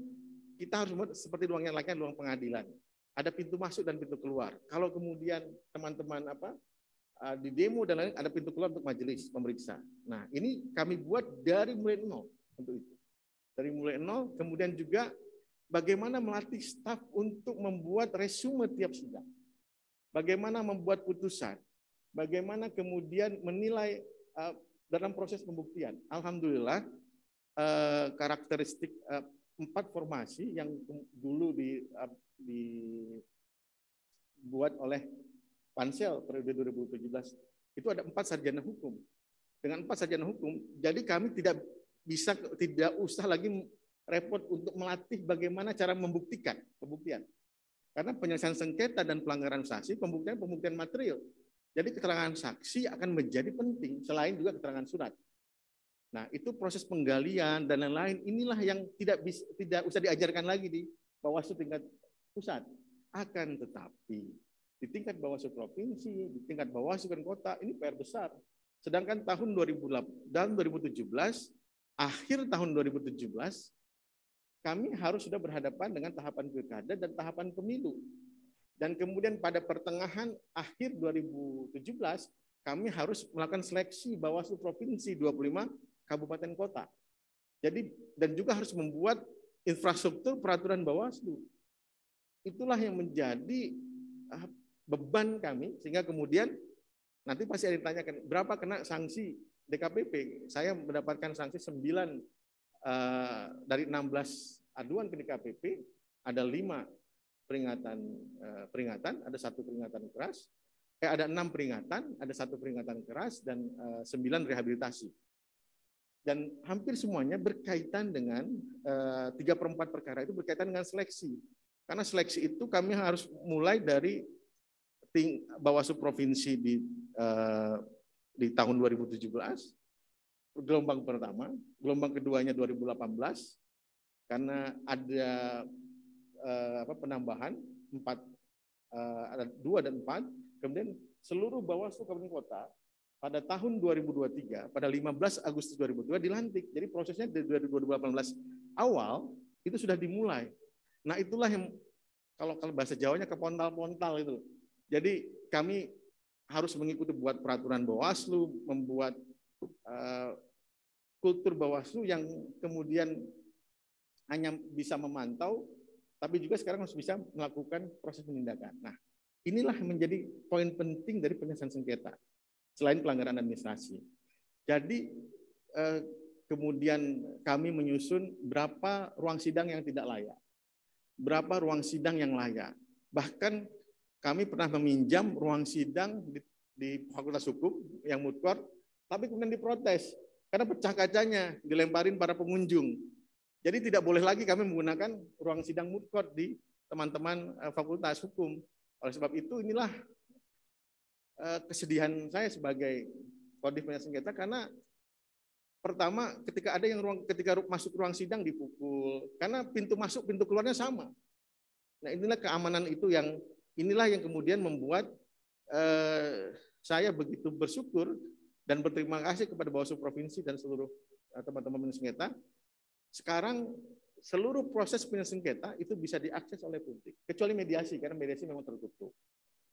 kita harus buat seperti ruang yang lainnya, ruang pengadilan. Ada pintu masuk dan pintu keluar. Kalau kemudian teman-teman di demo dan lain, ada pintu keluar untuk majelis pemeriksa. Nah, ini kami buat dari mulai nol. Untuk itu. Dari mulai nol, kemudian juga bagaimana melatih staf untuk membuat resume tiap sidang. bagaimana membuat putusan, bagaimana kemudian menilai dalam proses pembuktian. Alhamdulillah karakteristik 4 formasi yang dulu dibuat oleh Pansel periode 2017 itu ada 4 sarjana hukum. Dengan 4 sarjana hukum, jadi kami tidak usah lagi repot untuk melatih bagaimana cara membuktikan pembuktian. Karena penyelesaian sengketa dan pelanggaran saksi pembuktian material. Jadi keterangan saksi akan menjadi penting selain juga keterangan surat. Nah, itu proses penggalian dan lain-lain inilah yang tidak usah diajarkan lagi di Bawaslu tingkat pusat. Akan tetapi di tingkat Bawaslu provinsi, di tingkat Bawaslu dan kota ini PR besar. Sedangkan tahun 2017, akhir tahun 2017 kami harus sudah berhadapan dengan tahapan pilkada dan tahapan pemilu. Dan kemudian pada pertengahan akhir 2017 kami harus melakukan seleksi Bawaslu provinsi 25 kabupaten kota. Jadi dan juga harus membuat infrastruktur peraturan Bawaslu. Itulah yang menjadi beban kami sehingga kemudian nanti pasti ada ditanyakan berapa kena sanksi DKPP. Saya mendapatkan sanksi 9 dari 16 aduan ke DKPP, ada 5 peringatan, ada 1 peringatan keras, ada 6 peringatan, ada 1 peringatan keras dan 9 rehabilitasi. Dan hampir semuanya berkaitan dengan 3/4 perkara itu berkaitan dengan seleksi. Karena seleksi itu kami harus mulai dari Bawaslu provinsi di tahun 2017, gelombang pertama, gelombang keduanya 2018, karena ada penambahan 4, ada 2 dan 4, kemudian seluruh Bawaslu kabupaten kota pada tahun 2023, pada 15 Agustus 2002 dilantik. Jadi prosesnya dari 2018 awal itu sudah dimulai. Nah itulah yang kalau bahasa Jawanya kepontal-pontal itu. Jadi kami harus mengikuti buat peraturan Bawaslu, membuat kultur Bawaslu yang kemudian hanya bisa memantau, tapi juga sekarang harus bisa melakukan proses penindakan. Nah inilah menjadi poin penting dari penyelesaian sengketa. Selain pelanggaran administrasi. Jadi kemudian kami menyusun berapa ruang sidang yang tidak layak, berapa ruang sidang yang layak. Bahkan kami pernah meminjam ruang sidang di Fakultas Hukum yang moot court, tapi kemudian diprotes karena pecah kacanya, dilemparin para pengunjung. Jadi tidak boleh lagi kami menggunakan ruang sidang moot court di teman-teman Fakultas Hukum. Oleh sebab itu inilah kesedihan saya sebagai kodim penyelesaian sengketa karena pertama ketika masuk ruang sidang dipukul karena pintu masuk pintu keluarnya sama. Nah inilah keamanan itu inilah yang kemudian membuat saya begitu bersyukur dan berterima kasih kepada Bawaslu provinsi dan seluruh teman-teman penyelesaian sengketa. Sekarang seluruh proses penyelesaian sengketa itu bisa diakses oleh publik kecuali mediasi karena mediasi memang tertutup.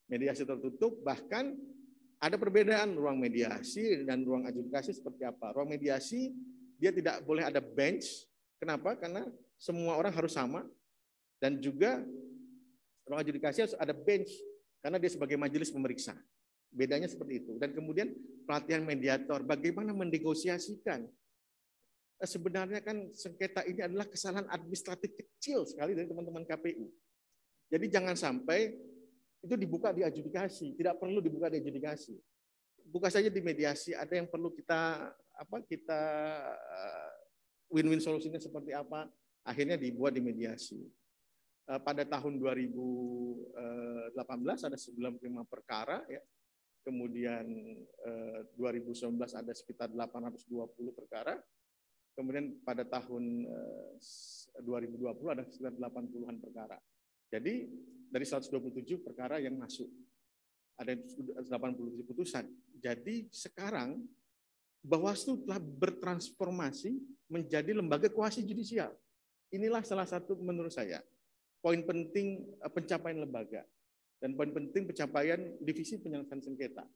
Mediasi tertutup, bahkan ada perbedaan ruang mediasi dan ruang adjudikasi seperti apa. Ruang mediasi dia tidak boleh ada bench. Kenapa? Karena semua orang harus sama. Dan juga ruang adjudikasi harus ada bench karena dia sebagai majelis pemeriksa. Bedanya seperti itu. Dan kemudian pelatihan mediator, bagaimana menegosiasikan. Sebenarnya kan sengketa ini adalah kesalahan administratif kecil sekali dari teman-teman KPU. Jadi jangan sampai itu dibuka di adjudikasi, tidak perlu dibuka di adjudikasi. Buka saja di mediasi, ada yang perlu kita win-win solusinya seperti apa, akhirnya dibuat di mediasi. Pada tahun 2018 ada 95 perkara, ya. Kemudian 2019 ada sekitar 820 perkara, kemudian pada tahun 2020 ada sekitar 80-an perkara. Jadi dari 127 perkara yang masuk, ada 87 putusan. Jadi sekarang Bawaslu telah bertransformasi menjadi lembaga kuasi judisial. Inilah salah satu menurut saya poin penting pencapaian lembaga dan poin penting pencapaian divisi penyelesaian sengketa.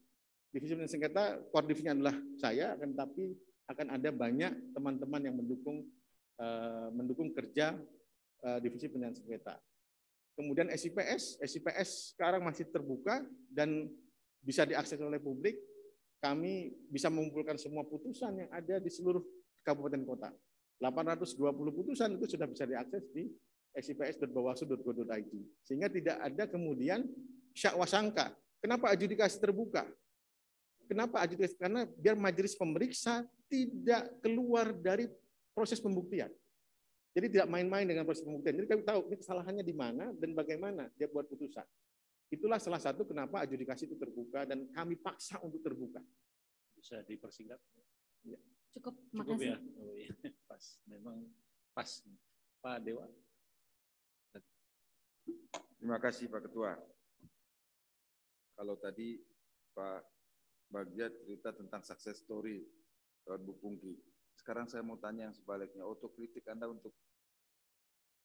Divisi penyelesaian sengketa, core divisinya adalah saya, akan tapi akan ada banyak teman-teman yang mendukung kerja divisi penyelesaian sengketa. Kemudian SIPS sekarang masih terbuka dan bisa diakses oleh publik. Kami bisa mengumpulkan semua putusan yang ada di seluruh kabupaten kota. 820 putusan itu sudah bisa diakses di sips.bawaslu.go.id. Sehingga tidak ada kemudian syak wasangka. Kenapa adjudikasi terbuka? Kenapa adjudikasi? Karena biar majelis pemeriksa tidak keluar dari proses pembuktian. Jadi tidak main-main dengan proses pembuktian. Jadi kami tahu ini kesalahannya di mana dan bagaimana dia buat putusan. Itulah salah satu kenapa adjudikasi itu terbuka dan kami paksa untuk terbuka.
Bisa dipersingkat?
Ya.
Cukup,
Cukup
makasih.
ya. Oh, iya. Pas, memang pas. Pak Dewa.
Terima kasih Pak Ketua. Kalau tadi Pak Bagja cerita tentang success story lewat Bu Pungki. Sekarang saya mau tanya yang sebaliknya. Otokritik Anda untuk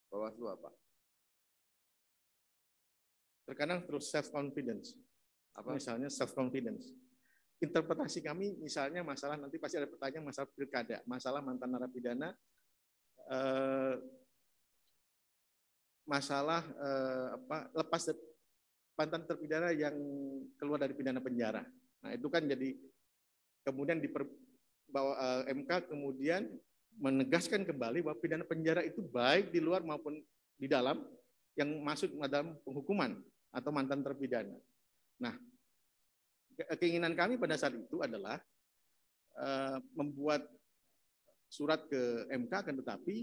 Bawaslu apa?
Terkadang terus self confidence.
Apa?
Misalnya self confidence. Interpretasi kami misalnya masalah nanti pasti ada pertanyaan masalah pilkada, masalah mantan narapidana, masalah lepas mantan terpidana yang keluar dari pidana penjara. Nah itu kan jadi kemudian MK kemudian menegaskan kembali bahwa pidana penjara itu baik di luar maupun di dalam yang masuk dalam penghukuman atau mantan terpidana. Nah, keinginan kami pada saat itu adalah membuat surat ke MK, akan tetapi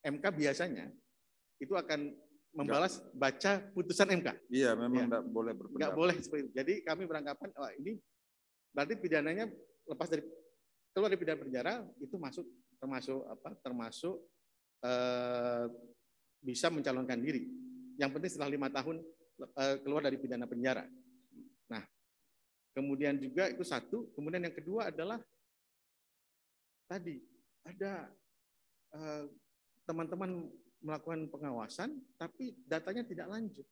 MK biasanya itu akan membalas baca putusan MK.
Iya, memang tidak boleh berpendapat.
Nggak boleh seperti itu. Jadi kami beranggapan, wah ini berarti pidananya lepas dari keluar dari pidana penjara itu termasuk bisa mencalonkan diri. Yang penting setelah 5 tahun keluar dari pidana penjara. Nah, kemudian juga itu satu. Kemudian yang kedua adalah tadi ada teman-teman melakukan pengawasan, tapi datanya tidak lanjut.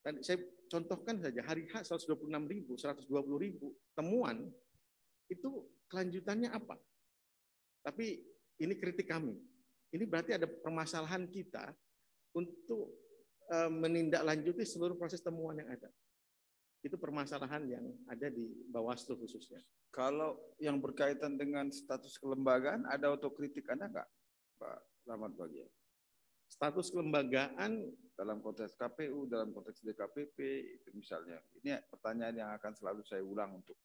Dan saya contohkan saja hari H 126.000, 120.000 temuan itu kelanjutannya apa? Tapi ini kritik kami. Ini berarti ada permasalahan kita untuk menindaklanjuti seluruh proses temuan yang ada. Itu permasalahan yang ada di Bawaslu khususnya.
Kalau yang berkaitan dengan status kelembagaan, ada otokritik Anda nggak, Pak Rahmat Bagja?
Status kelembagaan
Dalam konteks KPU, dalam konteks DKPP, itu misalnya. Ini pertanyaan yang akan selalu saya ulang untuk,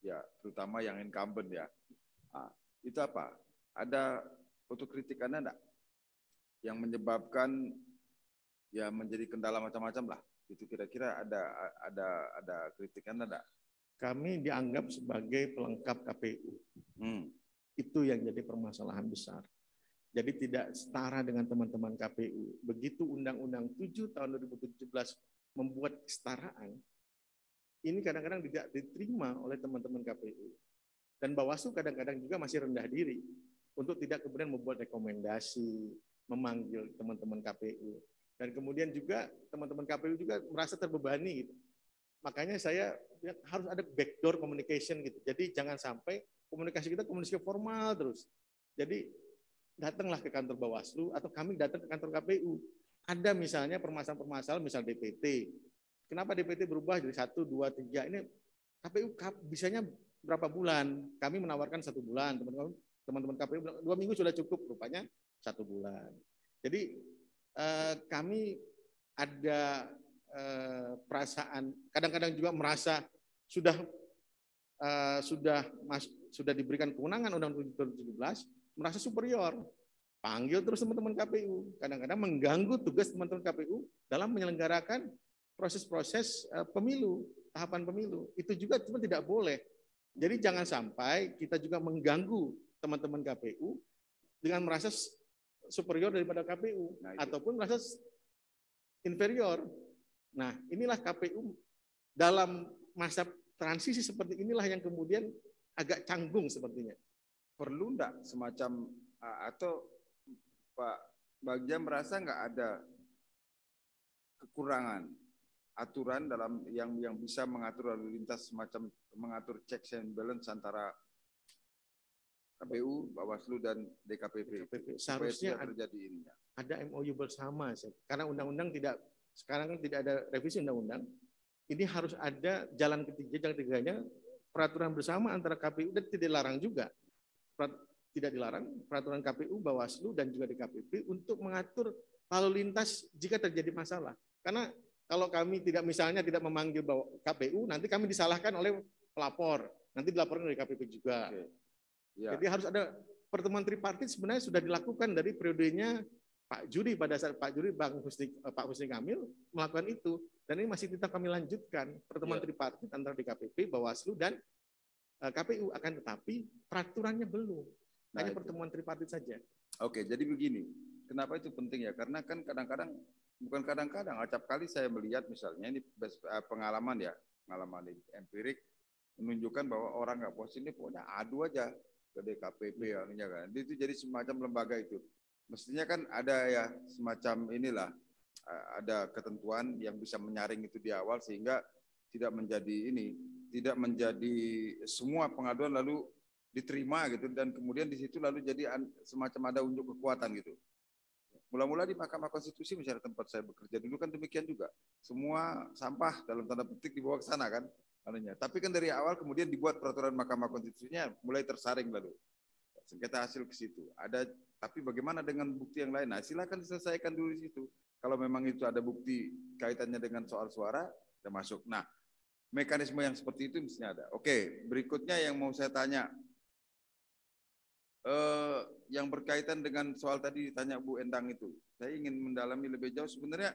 ya terutama yang incumbent ya. Nah, itu apa? Ada otokritik Anda enggak? Yang menyebabkan ya menjadi kendala macam-macam lah. Itu kira-kira ada kritik Anda enggak?
kami dianggap sebagai pelengkap KPU. Itu yang jadi permasalahan besar. Jadi tidak setara dengan teman-teman KPU. Begitu Undang-Undang 7 tahun 2017 membuat kesetaraan, ini kadang-kadang tidak diterima oleh teman-teman KPU. Dan Bawaslu kadang-kadang juga masih rendah diri untuk tidak kemudian membuat rekomendasi, memanggil teman-teman KPU. Dan kemudian juga teman-teman KPU juga merasa terbebani gitu. Makanya saya harus ada backdoor communication gitu. Jadi jangan sampai komunikasi kita komunikasi formal terus. Jadi datanglah ke kantor Bawaslu atau kami datang ke kantor KPU. Ada misalnya permasalahan-permasalahan misal DPT. Kenapa DPT berubah jadi 1, 2, 3? Ini KPU bisanya berapa bulan? Kami menawarkan 1 bulan. Teman-teman KPU bilang 2 minggu sudah cukup. Rupanya 1 bulan. Jadi kami ada perasaan, kadang-kadang juga merasa sudah diberikan kewenangan Undang-Undang 2017, merasa superior, panggil terus teman-teman KPU, kadang-kadang mengganggu tugas teman-teman KPU dalam menyelenggarakan proses-proses pemilu, tahapan pemilu. Itu juga cuma tidak boleh. Jadi jangan sampai kita juga mengganggu teman-teman KPU dengan merasa superior daripada KPU, ataupun merasa inferior. Nah, inilah KPU dalam masa transisi seperti inilah yang kemudian agak canggung sepertinya.
Perlu enggak semacam atau Pak Bagja merasa enggak ada kekurangan aturan dalam yang bisa mengatur lalu lintas, semacam mengatur checks and balance antara KPU, Bawaslu dan DKPP.
DKPP.
Supaya
Seharusnya
tidak terjadi ininya.
ada MOU bersama, karena undang-undang tidak, sekarang kan tidak ada revisi undang-undang. Ini harus ada jalan ketiganya peraturan bersama antara KPU, dan tidak dilarang juga, tidak dilarang peraturan KPU, Bawaslu dan juga DKPP untuk mengatur lalu lintas jika terjadi masalah. Karena kalau kami tidak, misalnya tidak memanggil KPU, nanti kami disalahkan oleh pelapor, nanti dilaporkan dari KPP juga.
Ya.
Jadi harus ada pertemuan tripartit, sebenarnya sudah dilakukan dari periodenya Pak Juri, pada saat Pak Juri Pak Husni Kamil melakukan itu, dan ini masih tetap kami lanjutkan pertemuan tripartit antara DKPP, Bawaslu dan KPU, akan tetapi peraturannya belum, hanya pertemuan tripartit saja.
Oke, jadi begini, kenapa itu penting ya? Karena kan kadang-kadang, bukan kadang-kadang, acap kali saya melihat misalnya ini pengalaman ya, pengalaman empirik menunjukkan bahwa orang nggak puas ini pokoknya adu aja ke DKPP anunya kan. Itu jadi semacam lembaga itu. Mestinya kan ada ya semacam inilah, ada ketentuan yang bisa menyaring itu di awal sehingga tidak menjadi tidak menjadi semua pengaduan lalu diterima gitu, dan kemudian di situ lalu jadi semacam ada unjuk kekuatan gitu. Mula-mula di Mahkamah Konstitusi misalnya tempat saya bekerja dulu kan demikian juga. Semua sampah dalam tanda petik dibawa ke sana kan anunya. Tapi kan dari awal kemudian dibuat peraturan Mahkamah Konstitusinya mulai tersaring lalu. Sengketa hasil ke situ. Ada, tapi bagaimana dengan bukti yang lain? Nah, silakan diselesaikan dulu di situ. Kalau memang itu ada bukti kaitannya dengan soal suara, kita masuk. Nah, mekanisme yang seperti itu mestinya ada. Oke, berikutnya yang mau saya tanya, yang berkaitan dengan soal tadi ditanya Bu Endang itu, saya ingin mendalami lebih jauh sebenarnya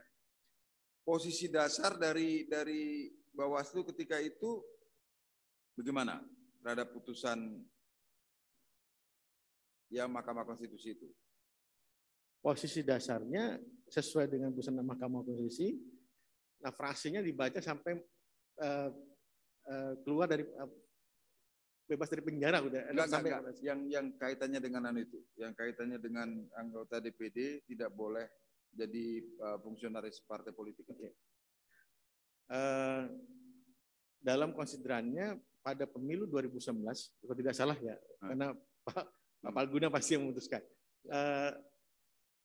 posisi dasar dari Bawaslu ketika itu bagaimana terhadap putusan ya Mahkamah Konstitusi itu.
Posisi dasarnya sesuai dengan putusan Mahkamah Konstitusi, nah frasinya dibaca sampai keluar dari bebas dari penjara udah.
Enggak. Yang kaitannya dengan itu, yang kaitannya dengan anggota DPD tidak boleh jadi fungsionaris partai politik.
Okay. Dalam konsiderannya pada pemilu 2019, kalau tidak salah ya, karena Pak Palguna pasti yang memutuskan,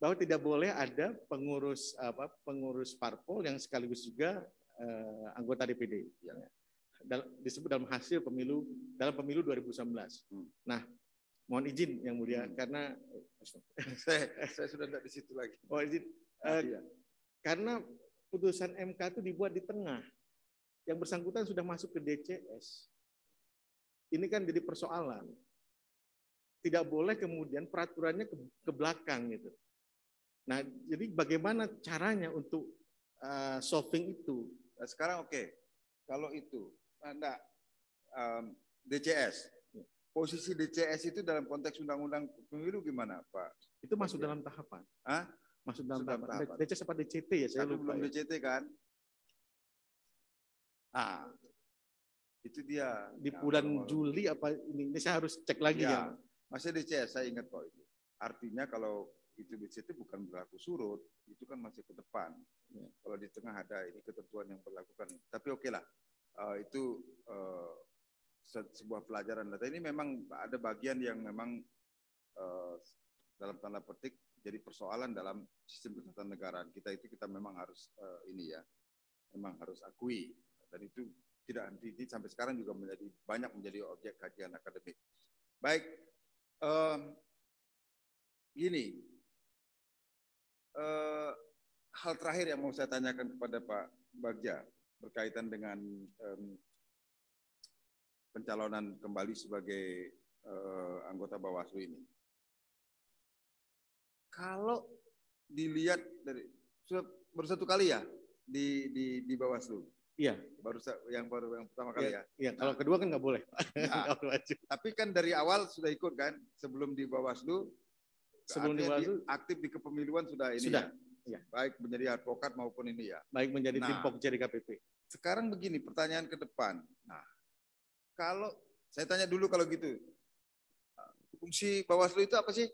bahwa tidak boleh ada pengurus parpol yang sekaligus juga anggota DPD. Ya. Disebut dalam hasil pemilu, dalam pemilu 2019. Nah, mohon izin yang mulia, karena
saya sudah tidak di situ lagi.
Oh izin, karena putusan MK itu dibuat di tengah, yang bersangkutan sudah masuk ke DCS. Ini kan jadi persoalan. Tidak boleh kemudian peraturannya ke belakang gitu. Nah, jadi bagaimana caranya untuk solving itu?
Nah, sekarang oke. Kalau itu DCS, posisi DCS itu dalam konteks undang-undang pemilu gimana, Pak?
Itu masuk dalam tahapan.
Hah?
Masuk dalam tahapan. DCS apa DCT ya? Saya lupa.
Belum DCT kan? Itu dia.
Di bulan Juli apa ini saya harus cek lagi ya.
Masih DCS, saya ingat kok itu. Artinya kalau itu DCT bukan berlaku surut, itu kan masih ke depan. Ya. Kalau di tengah ada ini ketentuan yang berlakukan. Tapi oke lah, itu sebuah pelajaran. Ini memang ada bagian yang memang dalam tanda petik jadi persoalan dalam sistem ketatanegaraan kita itu, kita memang harus memang harus akui, dan itu tidak henti sampai sekarang juga banyak menjadi objek kajian akademik. Baik, gini, hal terakhir yang mau saya tanyakan kepada Pak Bagja berkaitan dengan pencalonan kembali sebagai anggota Bawaslu ini. Kalau dilihat dari baru satu kali ya di Bawaslu.
Iya.
Baru yang pertama kali ya.
Iya. Kalau kedua kan nggak boleh.
Nah, tapi kan dari awal sudah ikut kan, sebelum di Bawaslu. Sebelum di Bawaslu aktif di kepemiluan sudah ini.
Sudah.
Ya. Baik menjadi advokat maupun ini ya.
Baik menjadi tim Pokja di KPP.
Sekarang begini pertanyaan ke depan. Nah, kalau saya tanya dulu kalau gitu, fungsi Bawaslu itu apa sih?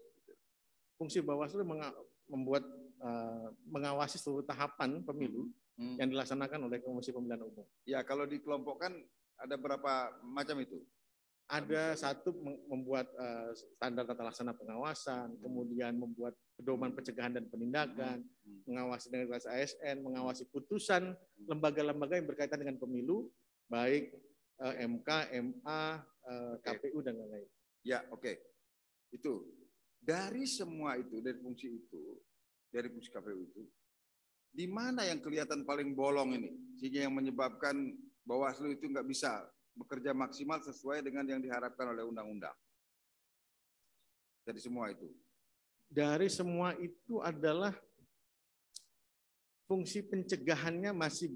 Fungsi Bawaslu membuat mengawasi seluruh tahapan pemilu yang dilaksanakan oleh Komisi Pemilihan Umum.
Ya, kalau dikelompokkan ada berapa macam itu?
ada satu membuat standar tata laksana pengawasan, kemudian membuat pedoman pencegahan dan penindakan, mengawasi dengan kelas ASN, mengawasi putusan lembaga-lembaga yang berkaitan dengan pemilu, baik MK, MA, KPU dan lain-lain.
Ya, oke. Itu dari semua itu, dari fungsi KPU itu, di mana yang kelihatan paling bolong ini, sehingga yang menyebabkan Bawaslu itu nggak bisa bekerja maksimal sesuai dengan yang diharapkan oleh undang-undang. Dari semua itu.
Dari semua itu adalah fungsi pencegahannya masih,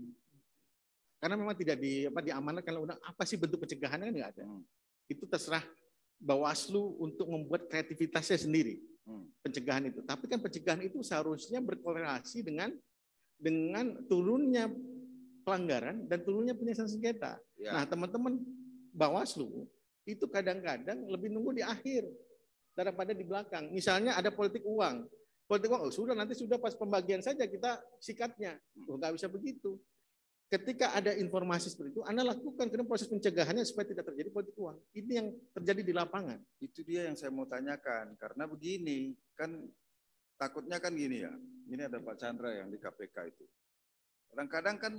karena memang tidak diamanatkan oleh undang. Apa sih bentuk pencegahannya, nggak ada. Itu terserah Bawaslu untuk membuat kreativitasnya sendiri, pencegahan itu. Tapi kan pencegahan itu seharusnya berkorelasi dengan turunnya pelanggaran dan turunnya penyelesaian sengketa. Ya. Nah, teman-teman Bawaslu itu kadang-kadang lebih nunggu di akhir daripada di belakang. Misalnya ada politik uang. Politik uang, sudah nanti sudah pas pembagian saja kita sikatnya. Nggak bisa begitu. Ketika ada informasi seperti itu, Anda lakukan karena proses pencegahannya supaya tidak terjadi politik uang. Ini yang terjadi di lapangan.
Itu dia yang saya mau tanyakan. Karena begini, kan takutnya kan gini ya. Ini ada Pak Chandra yang di KPK itu. Kadang-kadang kan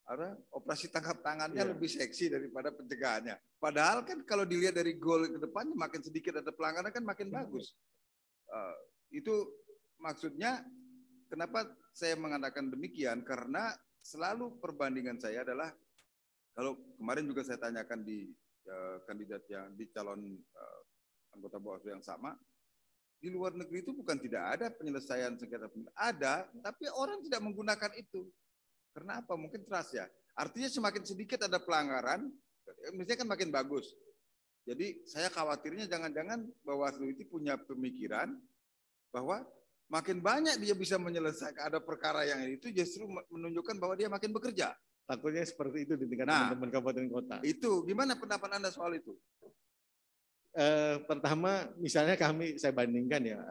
ada operasi tangkap tangannya lebih seksi daripada pencegahannya. Padahal kan kalau dilihat dari goal ke depannya makin sedikit ada pelanggaran kan makin bagus. Itu maksudnya kenapa saya mengatakan demikian, karena selalu perbandingan saya adalah, kalau kemarin juga saya tanyakan di kandidat yang di calon anggota Bawaslu yang sama, di luar negeri itu bukan tidak ada penyelesaian sengketa pemilu, ada, tapi orang tidak menggunakan itu. Karena apa? Mungkin trust ya. Artinya semakin sedikit ada pelanggaran, mestinya kan makin bagus. Jadi saya khawatirnya jangan-jangan Bawaslu itu punya pemikiran bahwa makin banyak dia bisa menyelesaikan ada perkara yang itu justru menunjukkan bahwa dia makin bekerja.
Takutnya seperti itu di tingkat teman-teman kabupaten kota.
Itu gimana pendapat Anda soal itu?
Pertama, misalnya saya bandingkan ya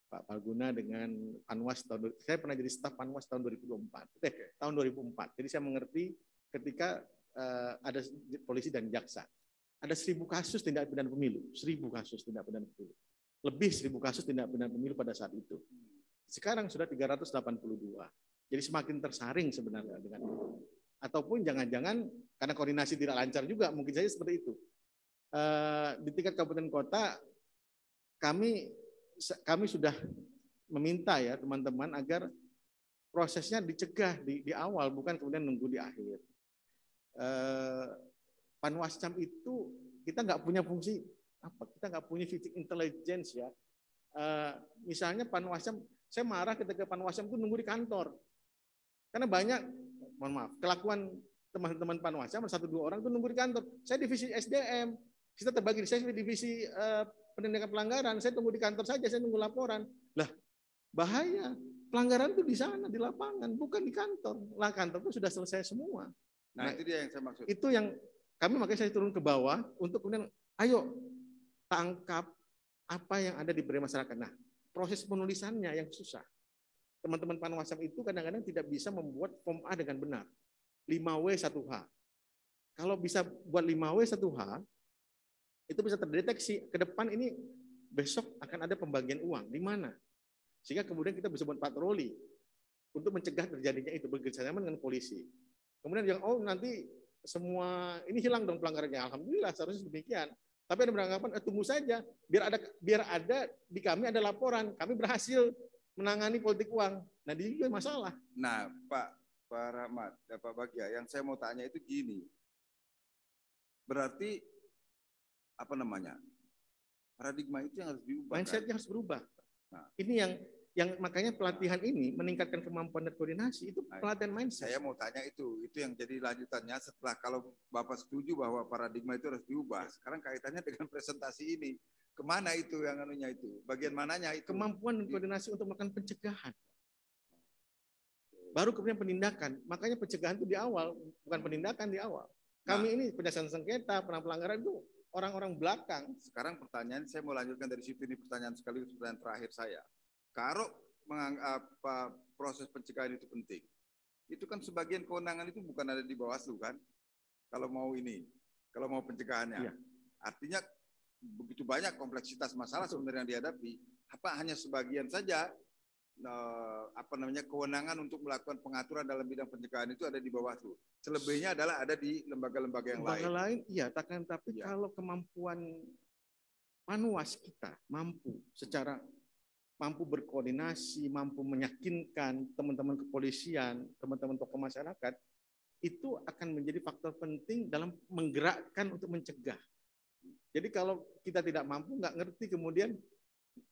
Pak Palguna dengan Panwas saya pernah jadi staf Panwas tahun 2004. Tahun 2004. Jadi saya mengerti ketika ada polisi dan jaksa. Ada 1000 kasus tindak pidana pemilu, 1000 kasus tindak pidana pemilu. Lebih 1000 kasus tindak pidana pemilu pada saat itu. Sekarang sudah 382. Jadi semakin tersaring sebenarnya dengan itu. Ataupun jangan-jangan karena koordinasi tidak lancar juga, mungkin saja seperti itu. Di tingkat kabupaten kota kami sudah meminta ya teman-teman agar prosesnya dicegah di awal, bukan kemudian nunggu di akhir. Panwascam itu kita nggak punya fungsi apa? Kita nggak punya fisik intelligence ya. Misalnya Panwascam, saya marah ketika Panwascam itu nunggu di kantor, karena banyak, mohon maaf, kelakuan teman-teman Panwascam 1-2 orang itu nunggu di kantor. Saya divisi SDM, kita terbagi, saya divisi penindakan pelanggaran, saya tunggu di kantor saja, saya tunggu laporan. Lah, bahaya. Pelanggaran itu di sana, di lapangan, bukan di kantor. Lah, kantor itu sudah selesai semua.
Nah, itu dia yang saya maksud.
Itu yang kami makanya saya turun ke bawah untuk kemudian, ayo tangkap apa yang ada di masyarakat. Nah, proses penulisannya yang susah. Teman-teman Panwascam itu kadang-kadang tidak bisa membuat form A dengan benar. 5W1H. Kalau bisa buat 5W1H, itu bisa terdeteksi ke depan ini besok akan ada pembagian uang di mana. Sehingga kemudian kita bisa buat patroli untuk mencegah terjadinya itu, bekerjasama dengan polisi. Kemudian yang nanti semua ini hilang dong pelanggarannya. Alhamdulillah seharusnya demikian. Tapi ada beranggapan tunggu saja biar ada di kami ada laporan kami berhasil menangani politik uang. Nah, ini juga masalah.
Nah, Pak Rahmat, Pak Bagja, yang saya mau tanya itu gini. Berarti apa namanya? Paradigma itu yang harus diubah.
Mindsetnya harus berubah. Nah, ini yang makanya pelatihan ini meningkatkan kemampuan dan koordinasi itu pelatihan mindset.
Saya mau tanya itu yang jadi lanjutannya setelah kalau Bapak setuju bahwa paradigma itu harus diubah. Sekarang kaitannya dengan presentasi ini. Kemana itu yang anunya itu? Bagian mananya itu?
Kemampuan dan koordinasi untuk melakukan pencegahan. Baru kemudian penindakan. Makanya pencegahan itu di awal, bukan penindakan di awal. Kami ini penyelesaian sengketa, pelanggaran itu orang-orang belakang.
Sekarang pertanyaan, saya mau lanjutkan dari situ, ini pertanyaan sekaligus pertanyaan terakhir saya. Kalau proses pencegahan itu penting, itu kan sebagian kewenangan itu bukan ada di Bawaslu kan? Kalau mau pencegahannya. Iya. Artinya begitu banyak kompleksitas masalah sebenarnya yang dihadapi. Apa hanya sebagian saja kewenangan untuk melakukan pengaturan dalam bidang pencegahan itu ada di Bawaslu. Selebihnya adalah ada di lembaga-lembaga yang lain.
Iya, tapi
Ya.
kalau kemampuan Panwas kita mampu berkoordinasi, mampu meyakinkan teman-teman kepolisian, teman-teman tokoh masyarakat, itu akan menjadi faktor penting dalam menggerakkan untuk mencegah. Jadi kalau kita tidak mampu, nggak ngerti, kemudian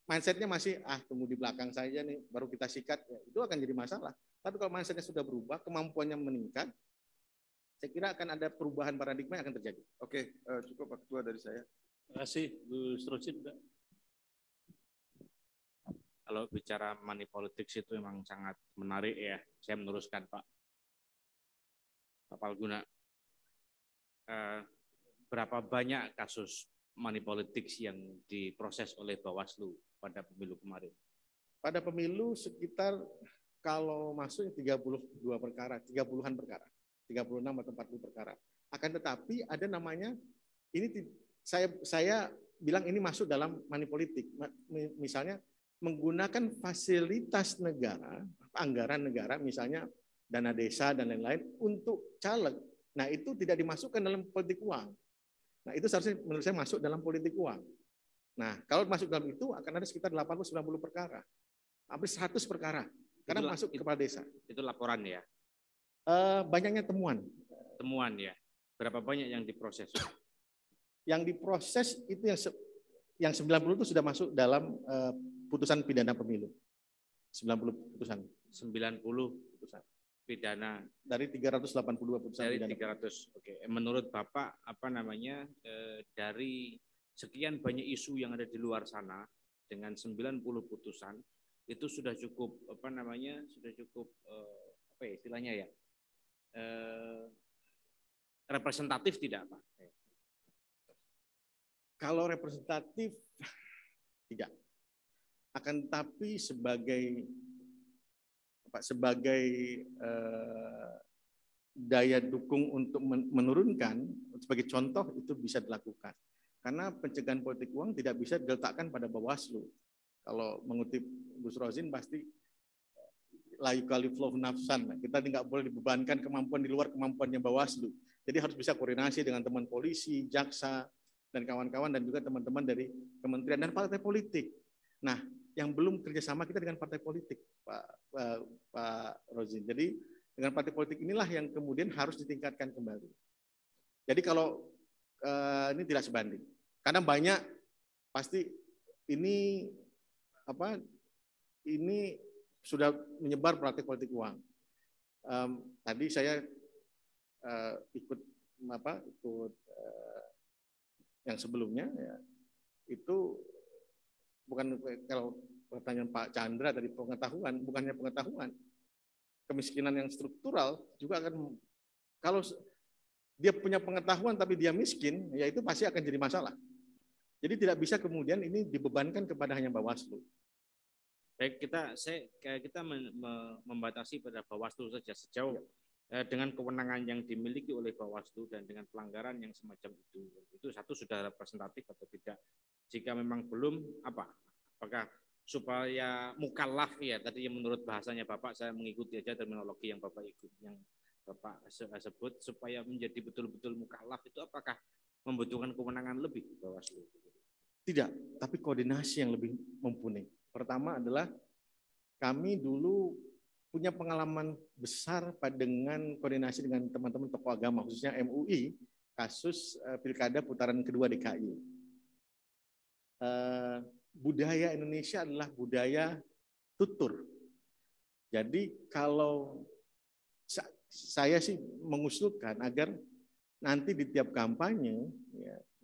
mindsetnya masih tunggu di belakang saja nih, baru kita sikat, ya, itu akan jadi masalah. Tapi kalau mindsetnya sudah berubah, kemampuannya meningkat, saya kira akan ada perubahan paradigma yang akan terjadi.
Oke, cukup Pak Ketua dari saya.
Terima kasih, Gus Rosin.
Kalau bicara money politics itu memang sangat menarik ya. Saya meneruskan Pak Palguna. Berapa banyak kasus money politics yang diproses oleh Bawaslu pada pemilu kemarin?
Pada pemilu sekitar kalau masuk 32 perkara, 30-an perkara, 36 atau 40 perkara. Akan tetapi ada namanya, ini saya bilang ini masuk dalam money politik. Misalnya menggunakan fasilitas negara, anggaran negara, misalnya dana desa dan lain-lain untuk caleg. Nah itu tidak dimasukkan dalam politik uang. Nah itu seharusnya menurut saya masuk dalam politik uang. Nah kalau masuk dalam itu akan ada sekitar 80-90 perkara. Hampir 100 perkara. Karena masuk kepala desa.
Itu laporan ya?
Banyaknya temuan.
Temuan ya. Berapa banyak yang diproses?
Yang diproses itu yang 90 itu sudah masuk dalam putusan pidana pemilu. 90 putusan.
90 putusan pidana
dari 382 putusan
dari
pidana.
300. Oke. Menurut Bapak dari sekian banyak isu yang ada di luar sana dengan 90 putusan itu sudah cukup sudah cukup istilahnya ya? Representatif tidak, Pak?
Kalau representatif tidak. Akan tapi sebagai daya dukung untuk menurunkan, sebagai contoh itu bisa dilakukan. Karena pencegahan politik uang tidak bisa diletakkan pada Bawaslu. Kalau mengutip Gus Rosin pasti la yukallifu nafsan. Kita tidak boleh dibebankan kemampuan di luar kemampuannya Bawaslu. Jadi harus bisa koordinasi dengan teman polisi, jaksa, dan kawan-kawan, dan juga teman-teman dari kementerian dan partai politik. Nah, yang belum kerjasama kita dengan partai politik, Pak Rosin. Jadi dengan partai politik inilah yang kemudian harus ditingkatkan kembali. Jadi kalau ini tidak sebanding, karena banyak pasti ini sudah menyebar praktik politik uang. Tadi saya ikut yang sebelumnya ya, itu bukan kalau pertanyaan Pak Chandra tadi pengetahuan, bukannya pengetahuan. Kemiskinan yang struktural juga akan, kalau dia punya pengetahuan tapi dia miskin, ya itu pasti akan jadi masalah. Jadi tidak bisa kemudian ini dibebankan kepada hanya Bawaslu.
Baik, kita membatasi pada Bawaslu saja sejauh dengan kewenangan yang dimiliki oleh Bawaslu dan dengan pelanggaran yang semacam itu satu sudah representatif atau tidak. Jika memang belum, apakah supaya mukallaf ya, tadi yang menurut bahasanya Bapak, saya mengikuti aja terminologi yang Bapak sebut, supaya menjadi betul-betul mukallaf itu apakah membutuhkan kewenangan lebih Bawaslu?
Tidak, tapi koordinasi yang lebih mumpuni. Pertama adalah kami dulu punya pengalaman besar dengan koordinasi dengan teman-teman tokoh agama, khususnya MUI, kasus pilkada putaran kedua DKI. Budaya Indonesia adalah budaya tutur. Jadi kalau saya sih mengusulkan agar nanti di tiap kampanye,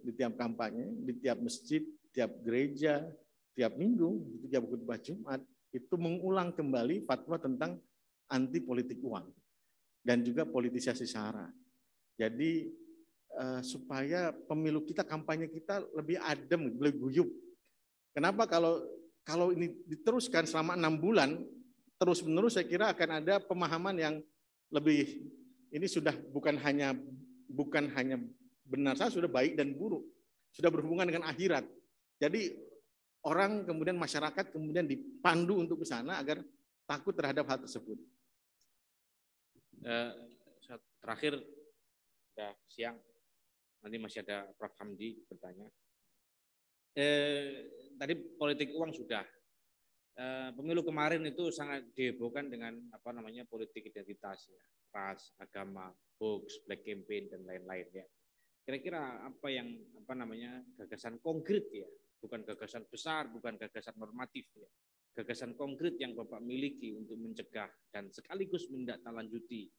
di tiap masjid, tiap gereja, tiap minggu, tiap khutbah Jumat, itu mengulang kembali fatwa tentang anti politik uang dan juga politisasi SARA. Jadi supaya pemilu kita, kampanye kita lebih adem, lebih guyup. Kenapa kalau ini diteruskan selama 6 bulan terus-menerus, saya kira akan ada pemahaman yang lebih, ini sudah bukan hanya benar saja, sudah baik dan buruk. sudah berhubungan dengan akhirat. Jadi orang kemudian masyarakat kemudian dipandu untuk ke sana agar takut terhadap hal tersebut.
Terakhir, sudah siang, nanti masih ada Prof. Hamdi bertanya. Tadi politik uang sudah. Pemilu kemarin itu sangat dihebohkan dengan politik identitas, ya, ras, agama, hoax, black campaign dan lain-lain ya. Kira-kira apa yang gagasan konkret ya, bukan gagasan besar, bukan gagasan normatif ya. Gagasan konkret yang Bapak miliki untuk mencegah dan sekaligus menindaklanjuti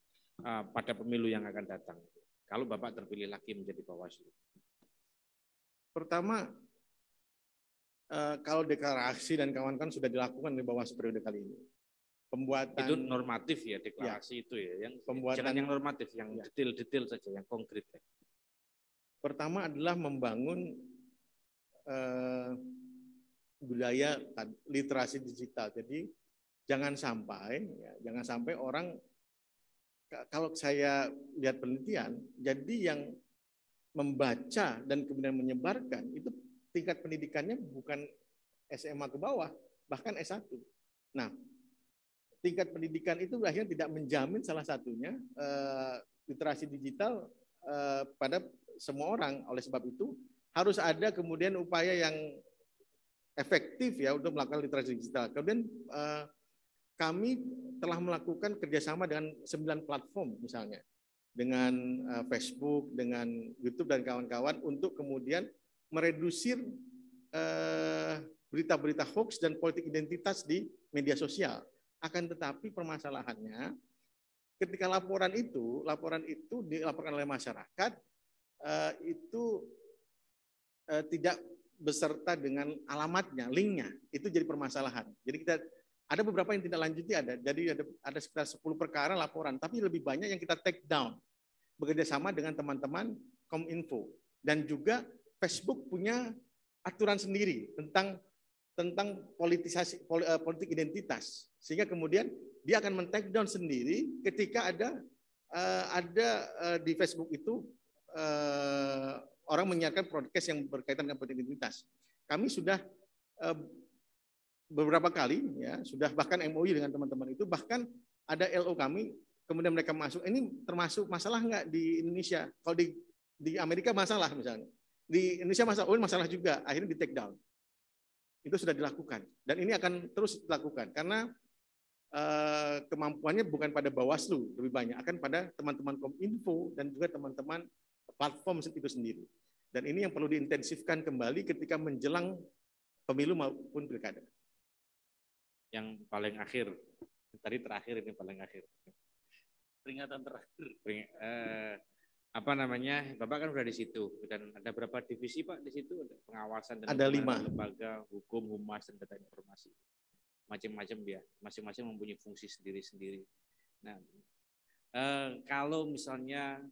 pada pemilu yang akan datang. Kalau Bapak terpilih lagi menjadi Bawaslu.
Pertama, kalau deklarasi dan kawan-kawan sudah dilakukan di Bawaslu periode kali ini. Pembuatan
itu normatif ya, deklarasi itu ya, yang pembuatan, jangan yang normatif, yang detail-detail saja, yang konkret ya.
Pertama adalah membangun budaya literasi digital. Jadi jangan sampai orang, kalau saya lihat penelitian, jadi yang membaca dan kemudian menyebarkan itu tingkat pendidikannya bukan SMA ke bawah, bahkan S1. Nah, tingkat pendidikan itu akhirnya tidak menjamin salah satunya literasi digital pada semua orang. Oleh sebab itu harus ada kemudian upaya yang efektif ya untuk melakukan literasi digital. Kemudian kami telah melakukan kerjasama dengan 9 platform misalnya, dengan Facebook, dengan YouTube dan kawan-kawan untuk kemudian meredusir berita-berita hoax dan politik identitas di media sosial. Akan tetapi permasalahannya ketika laporan itu dilaporkan oleh masyarakat, itu tidak beserta dengan alamatnya, linknya, itu jadi permasalahan. Jadi kita ada beberapa yang tidak lanjuti jadi ada sekitar 10 perkara laporan, tapi lebih banyak yang kita take down bekerja sama dengan teman-teman Kominfo, dan juga Facebook punya aturan sendiri tentang politik identitas, sehingga kemudian dia akan men-take down sendiri ketika ada di Facebook itu orang menyiarkan broadcast yang berkaitan dengan politik identitas. Kami sudah beberapa kali ya, sudah bahkan MOU dengan teman-teman itu, bahkan ada LO kami, kemudian mereka masuk. Ini termasuk masalah nggak di Indonesia? Kalau di Amerika masalah misalnya, di Indonesia masalah juga, akhirnya di take down. Itu sudah dilakukan dan ini akan terus dilakukan karena kemampuannya bukan pada Bawaslu, lebih banyak akan pada teman-teman Kominfo dan juga teman-teman platform itu sendiri. Dan ini yang perlu diintensifkan kembali ketika menjelang pemilu maupun pilkada.
Yang paling akhir, tadi terakhir, ini paling akhir.
Peringatan terakhir.
Bapak kan udah di situ, dan ada berapa divisi Pak di situ? Ada pengawasan dan
ada 5
lembaga, hukum, humas, dan data informasi. Macam-macam ya, masing-masing mempunyai fungsi sendiri-sendiri. Nah, kalau misalnya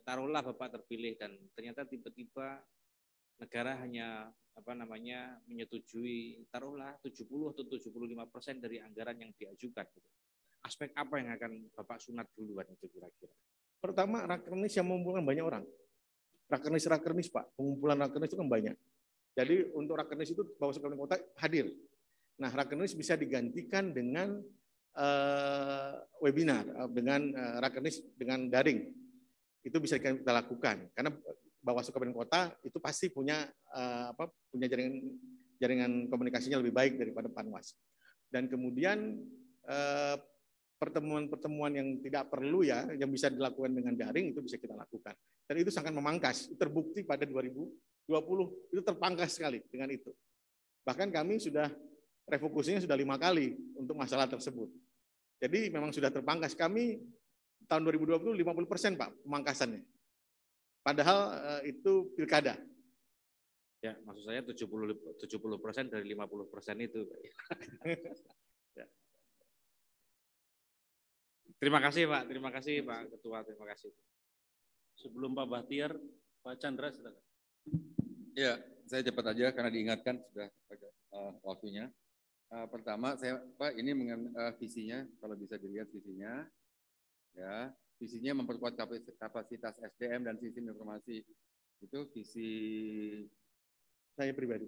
taruhlah Bapak terpilih dan ternyata tiba-tiba negara hanya menyetujui taruhlah 70 atau 75% dari anggaran yang diajukan. Aspek apa yang akan Bapak sunat duluan itu kira-kira?
Pertama, rakernis yang mengumpulkan banyak orang. Rakernis Pak, pengumpulan rakernis itu kan banyak. Jadi untuk rakernis itu Bawaslu Kabupaten Kota hadir. Nah, rakernis bisa digantikan dengan webinar, dengan rakernis dengan daring. Itu bisa kita lakukan karena Bawaslu Kabupaten Kota itu pasti punya punya jaringan komunikasinya lebih baik daripada Panwas. Dan kemudian pertemuan-pertemuan yang tidak perlu ya, yang bisa dilakukan dengan daring itu bisa kita lakukan. Dan itu sangat memangkas. Itu terbukti pada 2020 itu terpangkas sekali dengan itu. Bahkan kami sudah refocusingnya sudah 5 kali untuk masalah tersebut. Jadi memang sudah terpangkas. Kami tahun 2020 50% Pak pemangkasannya. Padahal itu pilkada.
Ya, maksud saya 70% dari 50% itu. Ya. Terima kasih Pak, terima kasih Pak Ketua, terima kasih.
Sebelum Pak Bahtiar, Pak Chandra silakan.
Ya, saya cepat aja karena diingatkan sudah waktunya. Pertama, saya Pak ini visinya, kalau bisa dilihat visinya, ya visinya memperkuat kapasitas SDM dan sistem informasi Itu visi
Saya pribadi.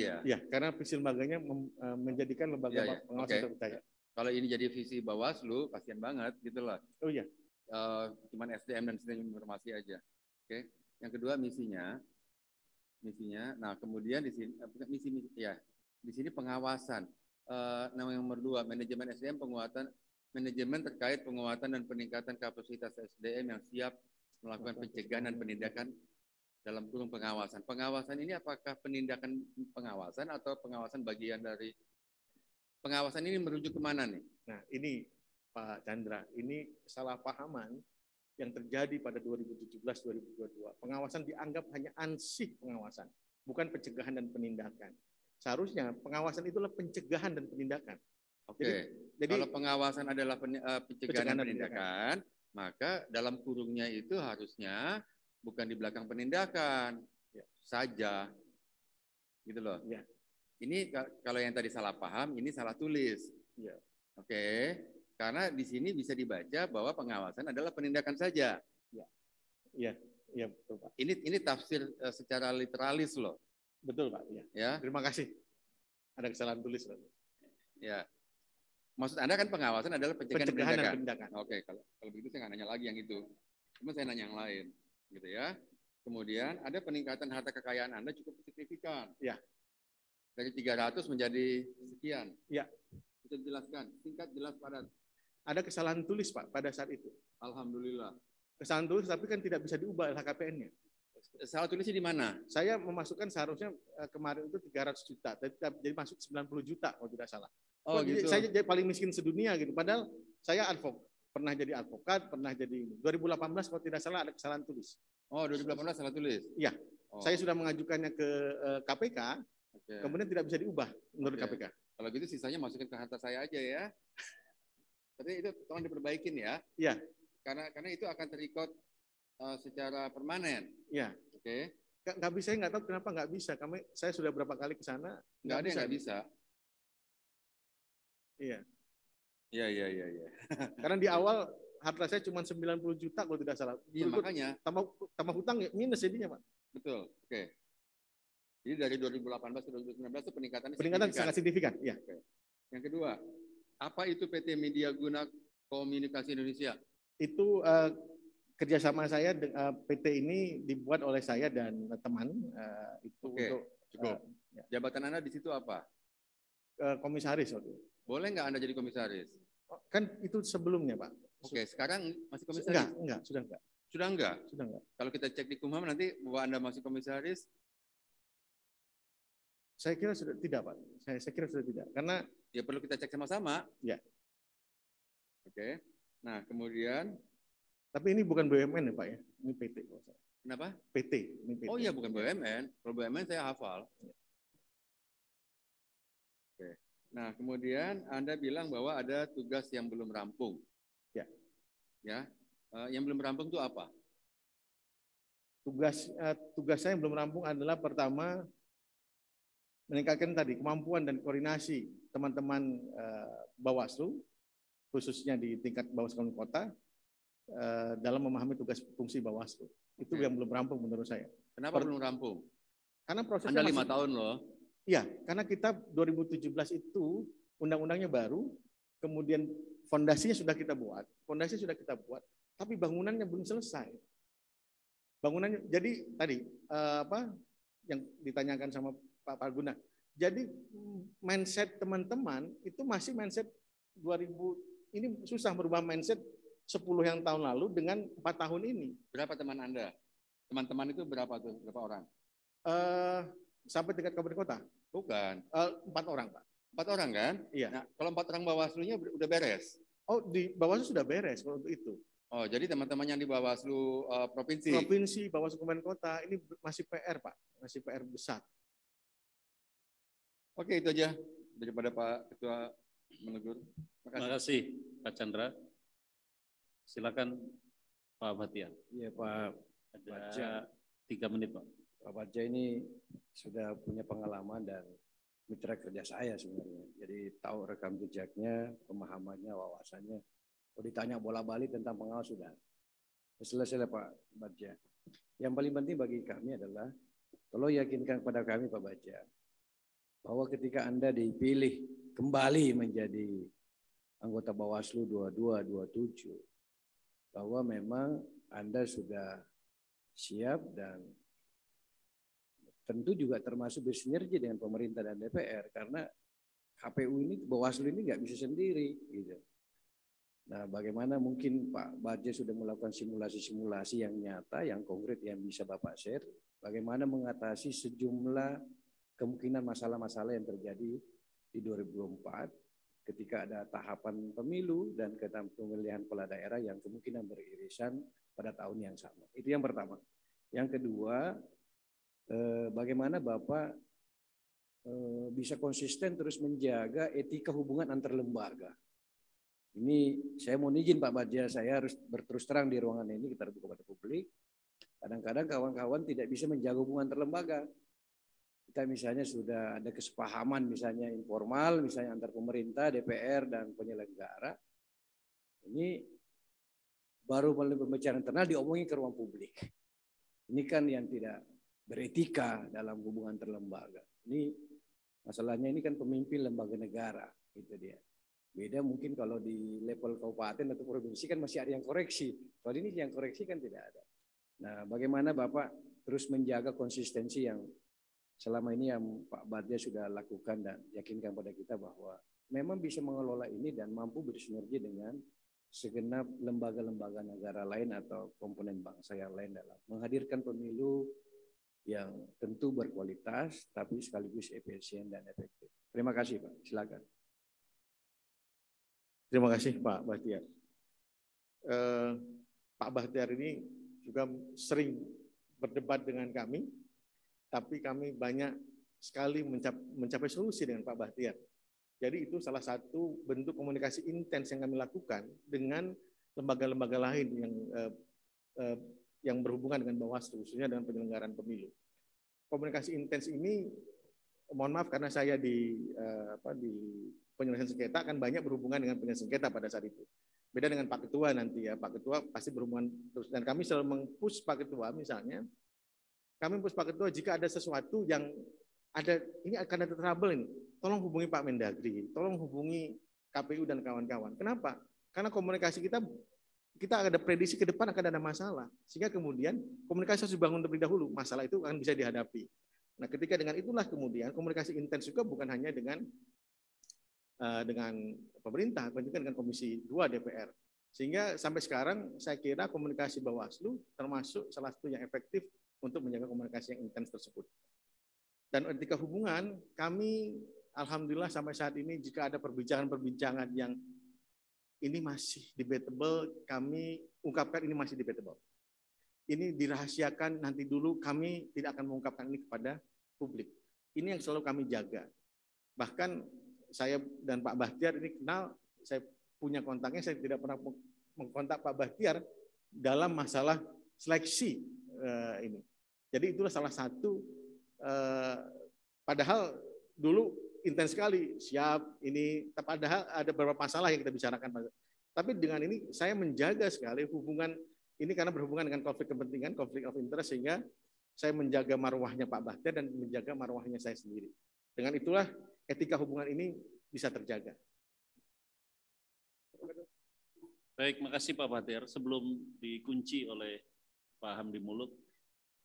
ya.
Ya, karena visi lembaganya menjadikan lembaga
Iya, iya.
pengawasan
Oke.
terpercaya.
Kalau ini jadi visi Bawaslu, kasihan banget gitu loh.
Oh iya.
Cuman SDM dan sistem informasi aja. Oke. Yang kedua misinya. Nah, kemudian di sini misi ya. Di sini pengawasan. Nama yang nomor 2, manajemen SDM manajemen terkait penguatan dan peningkatan kapasitas SDM yang siap melakukan pencegahan dan penindakan dalam kurung pengawasan. Pengawasan ini apakah penindakan pengawasan atau pengawasan bagian dari pengawasan ini merujuk kemana nih?
Nah, ini Pak Chandra, ini kesalahpahaman yang terjadi pada 2017-2022. Pengawasan dianggap hanya ansih pengawasan, bukan pencegahan dan penindakan. Seharusnya pengawasan itulah pencegahan dan penindakan.
Oke. Jadi kalau pengawasan adalah pencegahan dan penindakan, maka dalam kurungnya itu harusnya bukan di belakang penindakan saja, gitu loh.
Ya.
Ini kalau yang tadi salah paham, ini salah tulis.
Ya.
Oke, karena di sini bisa dibaca bahwa pengawasan adalah penindakan saja.
Iya, iya betul Pak.
Ini tafsir secara literalis loh.
Betul Pak. Ya.
Ya.
Terima kasih. Ada kesalahan tulis.
Ya. Maksud Anda kan pengawasan adalah pencegahan dan penindakan. Oke, kalau begitu saya nggak nanya lagi yang itu. Cuma saya nanya yang lain, gitu ya. Kemudian ada peningkatan harta kekayaan Anda cukup signifikan.
Ya.
Dari 300 menjadi sekian.
Ya.
Bisa dijelaskan, singkat, jelas, padat.
Ada kesalahan tulis Pak pada saat itu.
Alhamdulillah.
Kesalahan tulis tapi kan tidak bisa diubah LHKPN-nya.
Salah tulisnya di mana?
Saya memasukkan seharusnya kemarin itu 300 juta, jadi masuk 90 juta kalau tidak salah.
Oh, gitu.
Saya jadi paling miskin sedunia gitu. Padahal saya pernah jadi advokat, pernah jadi 2018 kalau tidak salah ada kesalahan tulis.
Oh, 2018 salah tulis.
Iya. Oh. Saya sudah mengajukannya ke KPK, kemudian tidak bisa diubah menurut KPK.
Kalau gitu sisanya masukin ke harta saya aja ya. Tapi itu tolong diperbaikin ya.
Iya.
Karena itu akan terikot secara permanen.
Iya.
Oke.
Nggak bisa, saya nggak tahu kenapa nggak bisa. Saya sudah berapa kali ke sana.
Nggak ada yang nggak bisa.
Iya.
Iya.
Karena di awal harta saya cuma 90 juta kalau tidak salah.
Iya, makanya.
Tambah hutang minus jadinya Pak.
Betul. Oke. Jadi dari 2018 ke 2019 itu peningkatannya
sangat signifikan. Iya.
Oke. Yang kedua, apa itu PT Media Guna Komunikasi Indonesia?
Itu kerjasama saya PT ini dibuat oleh saya dan teman itu.
Oke.
Untuk
cukup. Jabatan Anda di situ apa?
Komisaris waktu itu.
Boleh nggak Anda jadi komisaris?
Kan itu sebelumnya Pak.
Oke, sekarang masih komisaris?
Enggak, sudah enggak.
Sudah enggak?
Sudah enggak.
Kalau kita cek di Kumham nanti bahwa Anda masih komisaris?
Saya kira sudah tidak Pak. Saya kira sudah tidak. Karena
ya perlu kita cek sama-sama.
Ya.
Oke. Nah, kemudian
tapi ini bukan BUMN ya Pak ya. Ini PT.
Kenapa?
PT. Ini PT.
Oh iya, bukan BUMN. Kalau BUMN saya hafal. Oke. Nah, kemudian Anda bilang bahwa ada tugas yang belum rampung.
Ya.
Ya. Yang belum rampung itu apa?
Tugas saya yang belum rampung adalah pertama meningkatkan tadi kemampuan dan koordinasi teman-teman Bawaslu, khususnya di tingkat Bawaslu Kota, dalam memahami tugas fungsi Bawaslu. Itu yang belum rampung menurut saya.
Kenapa belum rampung?
Karena prosesnya
Anda 5 tahun loh.
Iya, karena kita 2017 itu undang-undangnya baru, kemudian fondasinya sudah kita buat, tapi bangunannya belum selesai. Bangunannya, jadi tadi yang ditanyakan sama Pak Palguna, jadi mindset teman-teman itu masih mindset 2000, ini susah merubah mindset 10 yang tahun lalu dengan 4 tahun ini.
Berapa teman Anda? Teman-teman itu berapa tuh? Berapa orang?
Sampai tingkat kabupaten kota?
Bukan.
4 orang, Pak.
4 orang kan?
Iya.
Nah, kalau 4 orang Bawaslu-nya udah beres?
Oh, di Bawaslu sudah beres kalau untuk itu.
Oh, jadi teman-teman yang di Bawaslu provinsi?
Provinsi, Bawaslu kabupaten kota, ini masih PR, Pak. Masih PR besar.
Oke, itu aja daripada Pak Ketua menegur.
Terima kasih, Pak Chandra. Silakan Pak Batian.
Iya, Pak.
Ada 3 menit, Pak.
Pak Badja ini sudah punya pengalaman dan mitra kerja saya sebenarnya. Jadi tahu rekam jejaknya, pemahamannya, wawasannya. Kalau ditanya bola balik tentang pengawas sudah. Selesai Pak Bagja. Yang paling penting bagi kami adalah tolong yakinkan kepada kami Pak Bagja bahwa ketika Anda dipilih kembali menjadi anggota Bawaslu 2227 bahwa memang Anda sudah siap dan tentu juga termasuk bersinergi dengan pemerintah dan DPR karena KPU ini, Bawaslu ini nggak bisa sendiri gitu. Nah, bagaimana mungkin Pak Bagja sudah melakukan simulasi-simulasi yang nyata, yang konkret, yang bisa Bapak share, bagaimana mengatasi sejumlah kemungkinan masalah-masalah yang terjadi di 2024 ketika ada tahapan pemilu dan pemilihan kepala daerah yang kemungkinan beririsan pada tahun yang sama. Itu yang pertama. Yang kedua, bagaimana Bapak bisa konsisten terus menjaga etika hubungan antar lembaga. Ini saya mau izin Pak Bagja, saya harus berterus terang di ruangan ini, kita terbuka pada publik. Kadang-kadang kawan-kawan tidak bisa menjaga hubungan antar lembaga. Kita misalnya sudah ada kesepahaman misalnya informal, misalnya antar pemerintah, DPR, dan penyelenggara. Ini baru melalui pembicaraan internal diomongin ke ruang publik. Ini kan yang tidak beretika dalam hubungan antar lembaga. Ini masalahnya ini kan pemimpin lembaga negara, itu dia. Beda mungkin kalau di level kabupaten atau provinsi kan masih ada yang koreksi. Kalau ini yang koreksi kan tidak ada. Nah, bagaimana Bapak terus menjaga konsistensi yang selama ini yang Pak Bagja sudah lakukan dan yakinkan pada kita bahwa memang bisa mengelola ini dan mampu bersinergi dengan segenap lembaga-lembaga negara lain atau komponen bangsa yang lain dalam menghadirkan pemilu yang tentu berkualitas tapi sekaligus efisien dan efektif. Terima kasih Pak, silakan.
Terima kasih Pak Bahtiar. Pak Bahtiar ini juga sering berdebat dengan kami, tapi kami banyak sekali mencapai solusi dengan Pak Bahtiar. Jadi itu salah satu bentuk komunikasi intens yang kami lakukan dengan lembaga-lembaga lain yang berhubungan dengan Bawaslu, khususnya dengan penyelenggaraan pemilu. Komunikasi intens ini, mohon maaf karena saya di penyelesaian sengketa akan banyak berhubungan dengan penyelesaian sengketa pada saat itu. Beda dengan Pak Ketua nanti ya, Pak Ketua pasti berhubungan terus dan kami selalu meng-push Pak Ketua misalnya. Kami push Pak Ketua jika ada sesuatu yang ada ini akan ada trouble ini, tolong hubungi Pak Mendagri, tolong hubungi KPU dan kawan-kawan. Kenapa? Karena komunikasi kita ada prediksi ke depan akan ada masalah. Sehingga kemudian komunikasi harus dibangun terlebih dahulu, masalah itu akan bisa dihadapi. Nah, ketika dengan itulah kemudian komunikasi intens juga bukan hanya dengan pemerintah, tapi juga dengan Komisi 2 DPR. Sehingga sampai sekarang saya kira komunikasi Bawaslu termasuk salah satu yang efektif untuk menjaga komunikasi yang intens tersebut. Dan etika hubungan, kami alhamdulillah sampai saat ini jika ada perbincangan-perbincangan yang ini masih debatable, kami ungkapkan ini masih debatable. Ini dirahasiakan nanti dulu, kami tidak akan mengungkapkan ini kepada publik. Ini yang selalu kami jaga. Bahkan saya dan Pak Bahtiar ini kenal, saya punya kontaknya, saya tidak pernah mengkontak Pak Bahtiar dalam masalah seleksi ini. Jadi itulah salah satu, padahal dulu intens sekali, siap ini, padahal ada beberapa masalah yang kita bicarakan. Tapi dengan ini saya menjaga sekali hubungan ini karena berhubungan dengan konflik kepentingan, konflik of interest, sehingga saya menjaga marwahnya Pak Bahtiar dan menjaga marwahnya saya sendiri. Dengan itulah etika hubungan ini bisa terjaga.
Baik, makasih Pak Bahtiar. Sebelum dikunci oleh Pak Hamdi Muluk,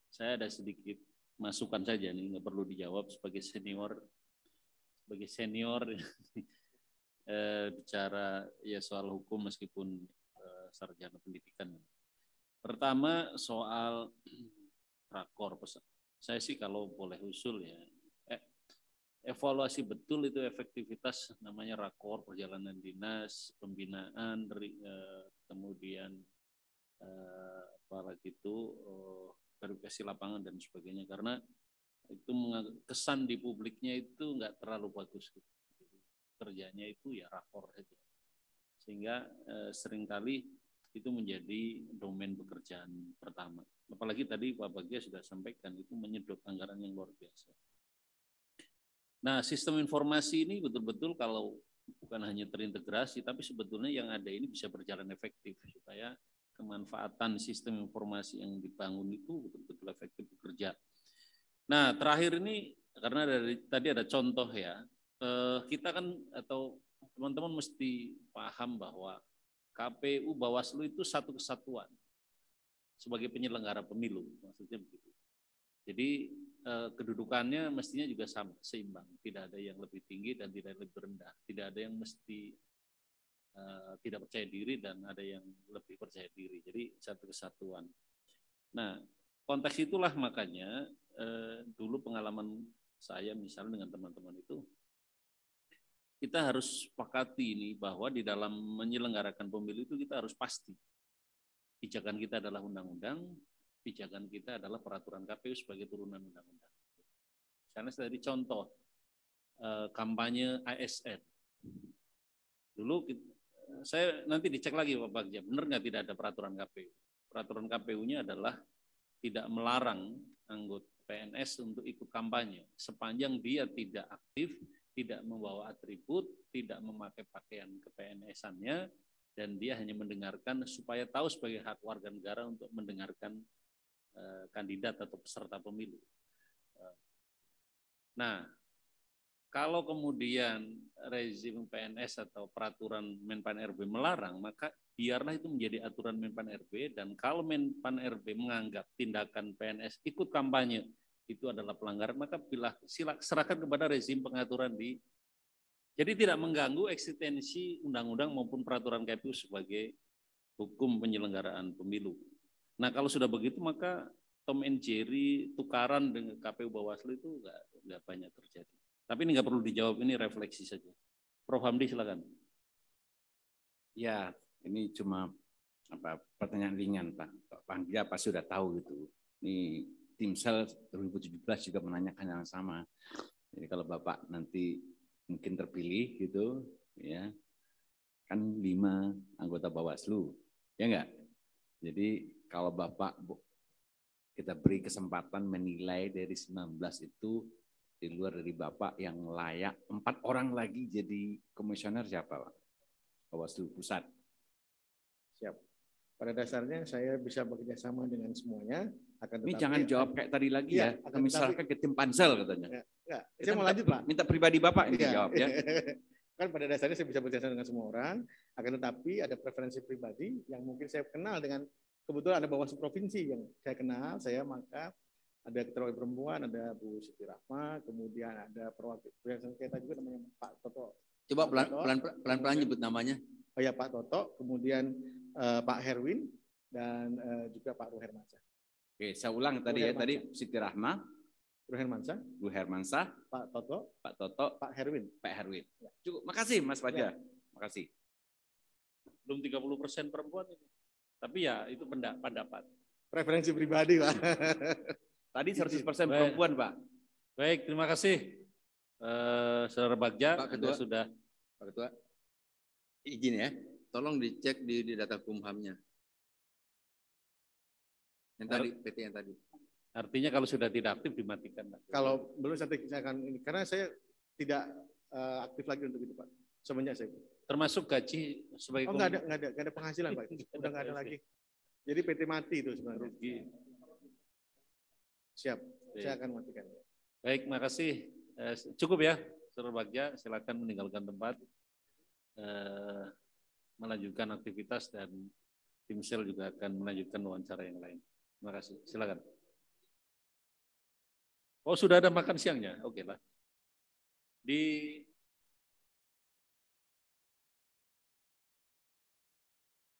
saya ada sedikit masukan saja nih, nggak perlu dijawab sebagai senior bicara ya soal hukum meskipun sarjana pendidikan. Pertama soal rakor, saya sih kalau boleh usul ya, evaluasi betul itu efektivitas namanya rakor, perjalanan dinas, pembinaan, kemudian apalagi itu verifikasi lapangan dan sebagainya, karena itu kesan di publiknya itu nggak terlalu bagus gitu. Kerjanya itu ya rakor saja, sehingga seringkali itu menjadi domain pekerjaan pertama. Apalagi tadi Pak Bagja sudah sampaikan itu menyedot anggaran yang luar biasa. Nah, sistem informasi ini betul-betul kalau bukan hanya terintegrasi, tapi sebetulnya yang ada ini bisa berjalan efektif supaya kemanfaatan sistem informasi yang dibangun itu betul-betul efektif bekerja. Nah, terakhir ini karena dari tadi ada contoh ya, kita kan atau teman-teman mesti paham bahwa KPU Bawaslu itu satu kesatuan sebagai penyelenggara pemilu, maksudnya begitu. Jadi kedudukannya mestinya juga sama, seimbang, tidak ada yang lebih tinggi dan tidak lebih rendah, tidak ada yang mesti tidak percaya diri dan ada yang lebih percaya diri. Jadi satu kesatuan. Nah, konteks itulah makanya dulu pengalaman saya misalnya dengan teman-teman itu, kita harus sepakati ini bahwa di dalam menyelenggarakan pemilu itu kita harus pasti. Pijakan kita adalah undang-undang, pijakan kita adalah peraturan KPU sebagai turunan undang-undang. Misalnya dari contoh kampanye ASN. Dulu saya nanti dicek lagi Pak Bagja, benar nggak tidak ada peraturan KPU? Peraturan KPU-nya adalah tidak melarang anggota PNS untuk ikut kampanye sepanjang dia tidak aktif, tidak membawa atribut, tidak memakai pakaian ke-PNS-annya, dan dia hanya mendengarkan supaya tahu sebagai hak warga negara untuk mendengarkan kandidat atau peserta pemilu. Nah, kalau kemudian rezim PNS atau peraturan Menpan RB melarang, maka biarlah itu menjadi aturan Menpan RB, dan kalau Menpan RB menganggap tindakan PNS ikut kampanye itu adalah pelanggaran, maka serahkan kepada rezim pengaturan jadi tidak mengganggu eksistensi undang-undang maupun peraturan KPU sebagai hukum penyelenggaraan pemilu. Nah, kalau sudah begitu maka Tom and Jerry tukaran dengan KPU Bawaslu itu nggak banyak terjadi. Tapi ini nggak perlu dijawab, ini refleksi saja. Prof. Hamdi silakan.
Ya, ini cuma pertanyaan ringan Pak. Pak Hamdi apa sudah tahu gitu. Ini Timsel 2017 juga menanyakan yang sama. Jadi kalau Bapak nanti mungkin terpilih gitu, ya kan 5 anggota Bawaslu, ya enggak? Jadi kalau Bapak kita beri kesempatan menilai dari 19 itu di luar dari Bapak yang layak, 4 orang lagi jadi komisioner siapa Pak? Bawaslu Pusat.
Siap. Pada dasarnya saya bisa bekerja sama dengan semuanya.
Ini jangan jawab kayak tadi lagi ya. Misalkan ke tim pansel katanya.
Ya, saya mau lanjut Pak.
Minta pribadi Bapak ini jawab ya.
Kan pada dasarnya saya bisa bekerja sama dengan semua orang. Akan tetapi ada preferensi pribadi yang mungkin saya kenal dengan, kebetulan ada Bawaslu Provinsi yang saya kenal, maka ada Ketua Perempuan, ada Bu Siti Rahma, kemudian ada perwakilan sengketa juga namanya Pak Toto.
Coba pelan-pelan nyebut namanya.
Oh ya, Pak Toto, kemudian Pak Herwin, dan juga Pak Ruhermansyah.
Oke, saya ulang tadi ya, tadi Siti Rahma, Bu Hermansyah,
Pak Toto, Pak Herwin.
Ya. Cukup, makasih Mas Fajar. Ya. Makasih.
Belum 30% perempuan ini. Tapi ya itu pendapat.
Preferensi pribadi Pak.
Tadi 100% perempuan Pak.
Baik, terima kasih. Saudara Bagja,
Pak Ketua,
sudah.
Pak Ketua, izin ya, tolong dicek di data Kumhamnya. Yang tadi, PT yang tadi.
Artinya kalau sudah tidak aktif dimatikan.
Kalau belum saya akan ini, karena saya tidak aktif lagi untuk itu Pak. Semenjak saya.
Termasuk gaji sebagai
nggak ada penghasilan Pak. Udah nggak ada lagi. Jadi PT mati itu sebenarnya. Rugi. Siap, saya akan matikan.
Baik, makasih. Cukup ya, Saudara Bagja. Silakan meninggalkan tempat. Melanjutkan aktivitas dan Timsel juga akan melanjutkan wawancara yang lain. Terima kasih. Silakan. Oh, sudah ada makan siangnya? Oke lah. Di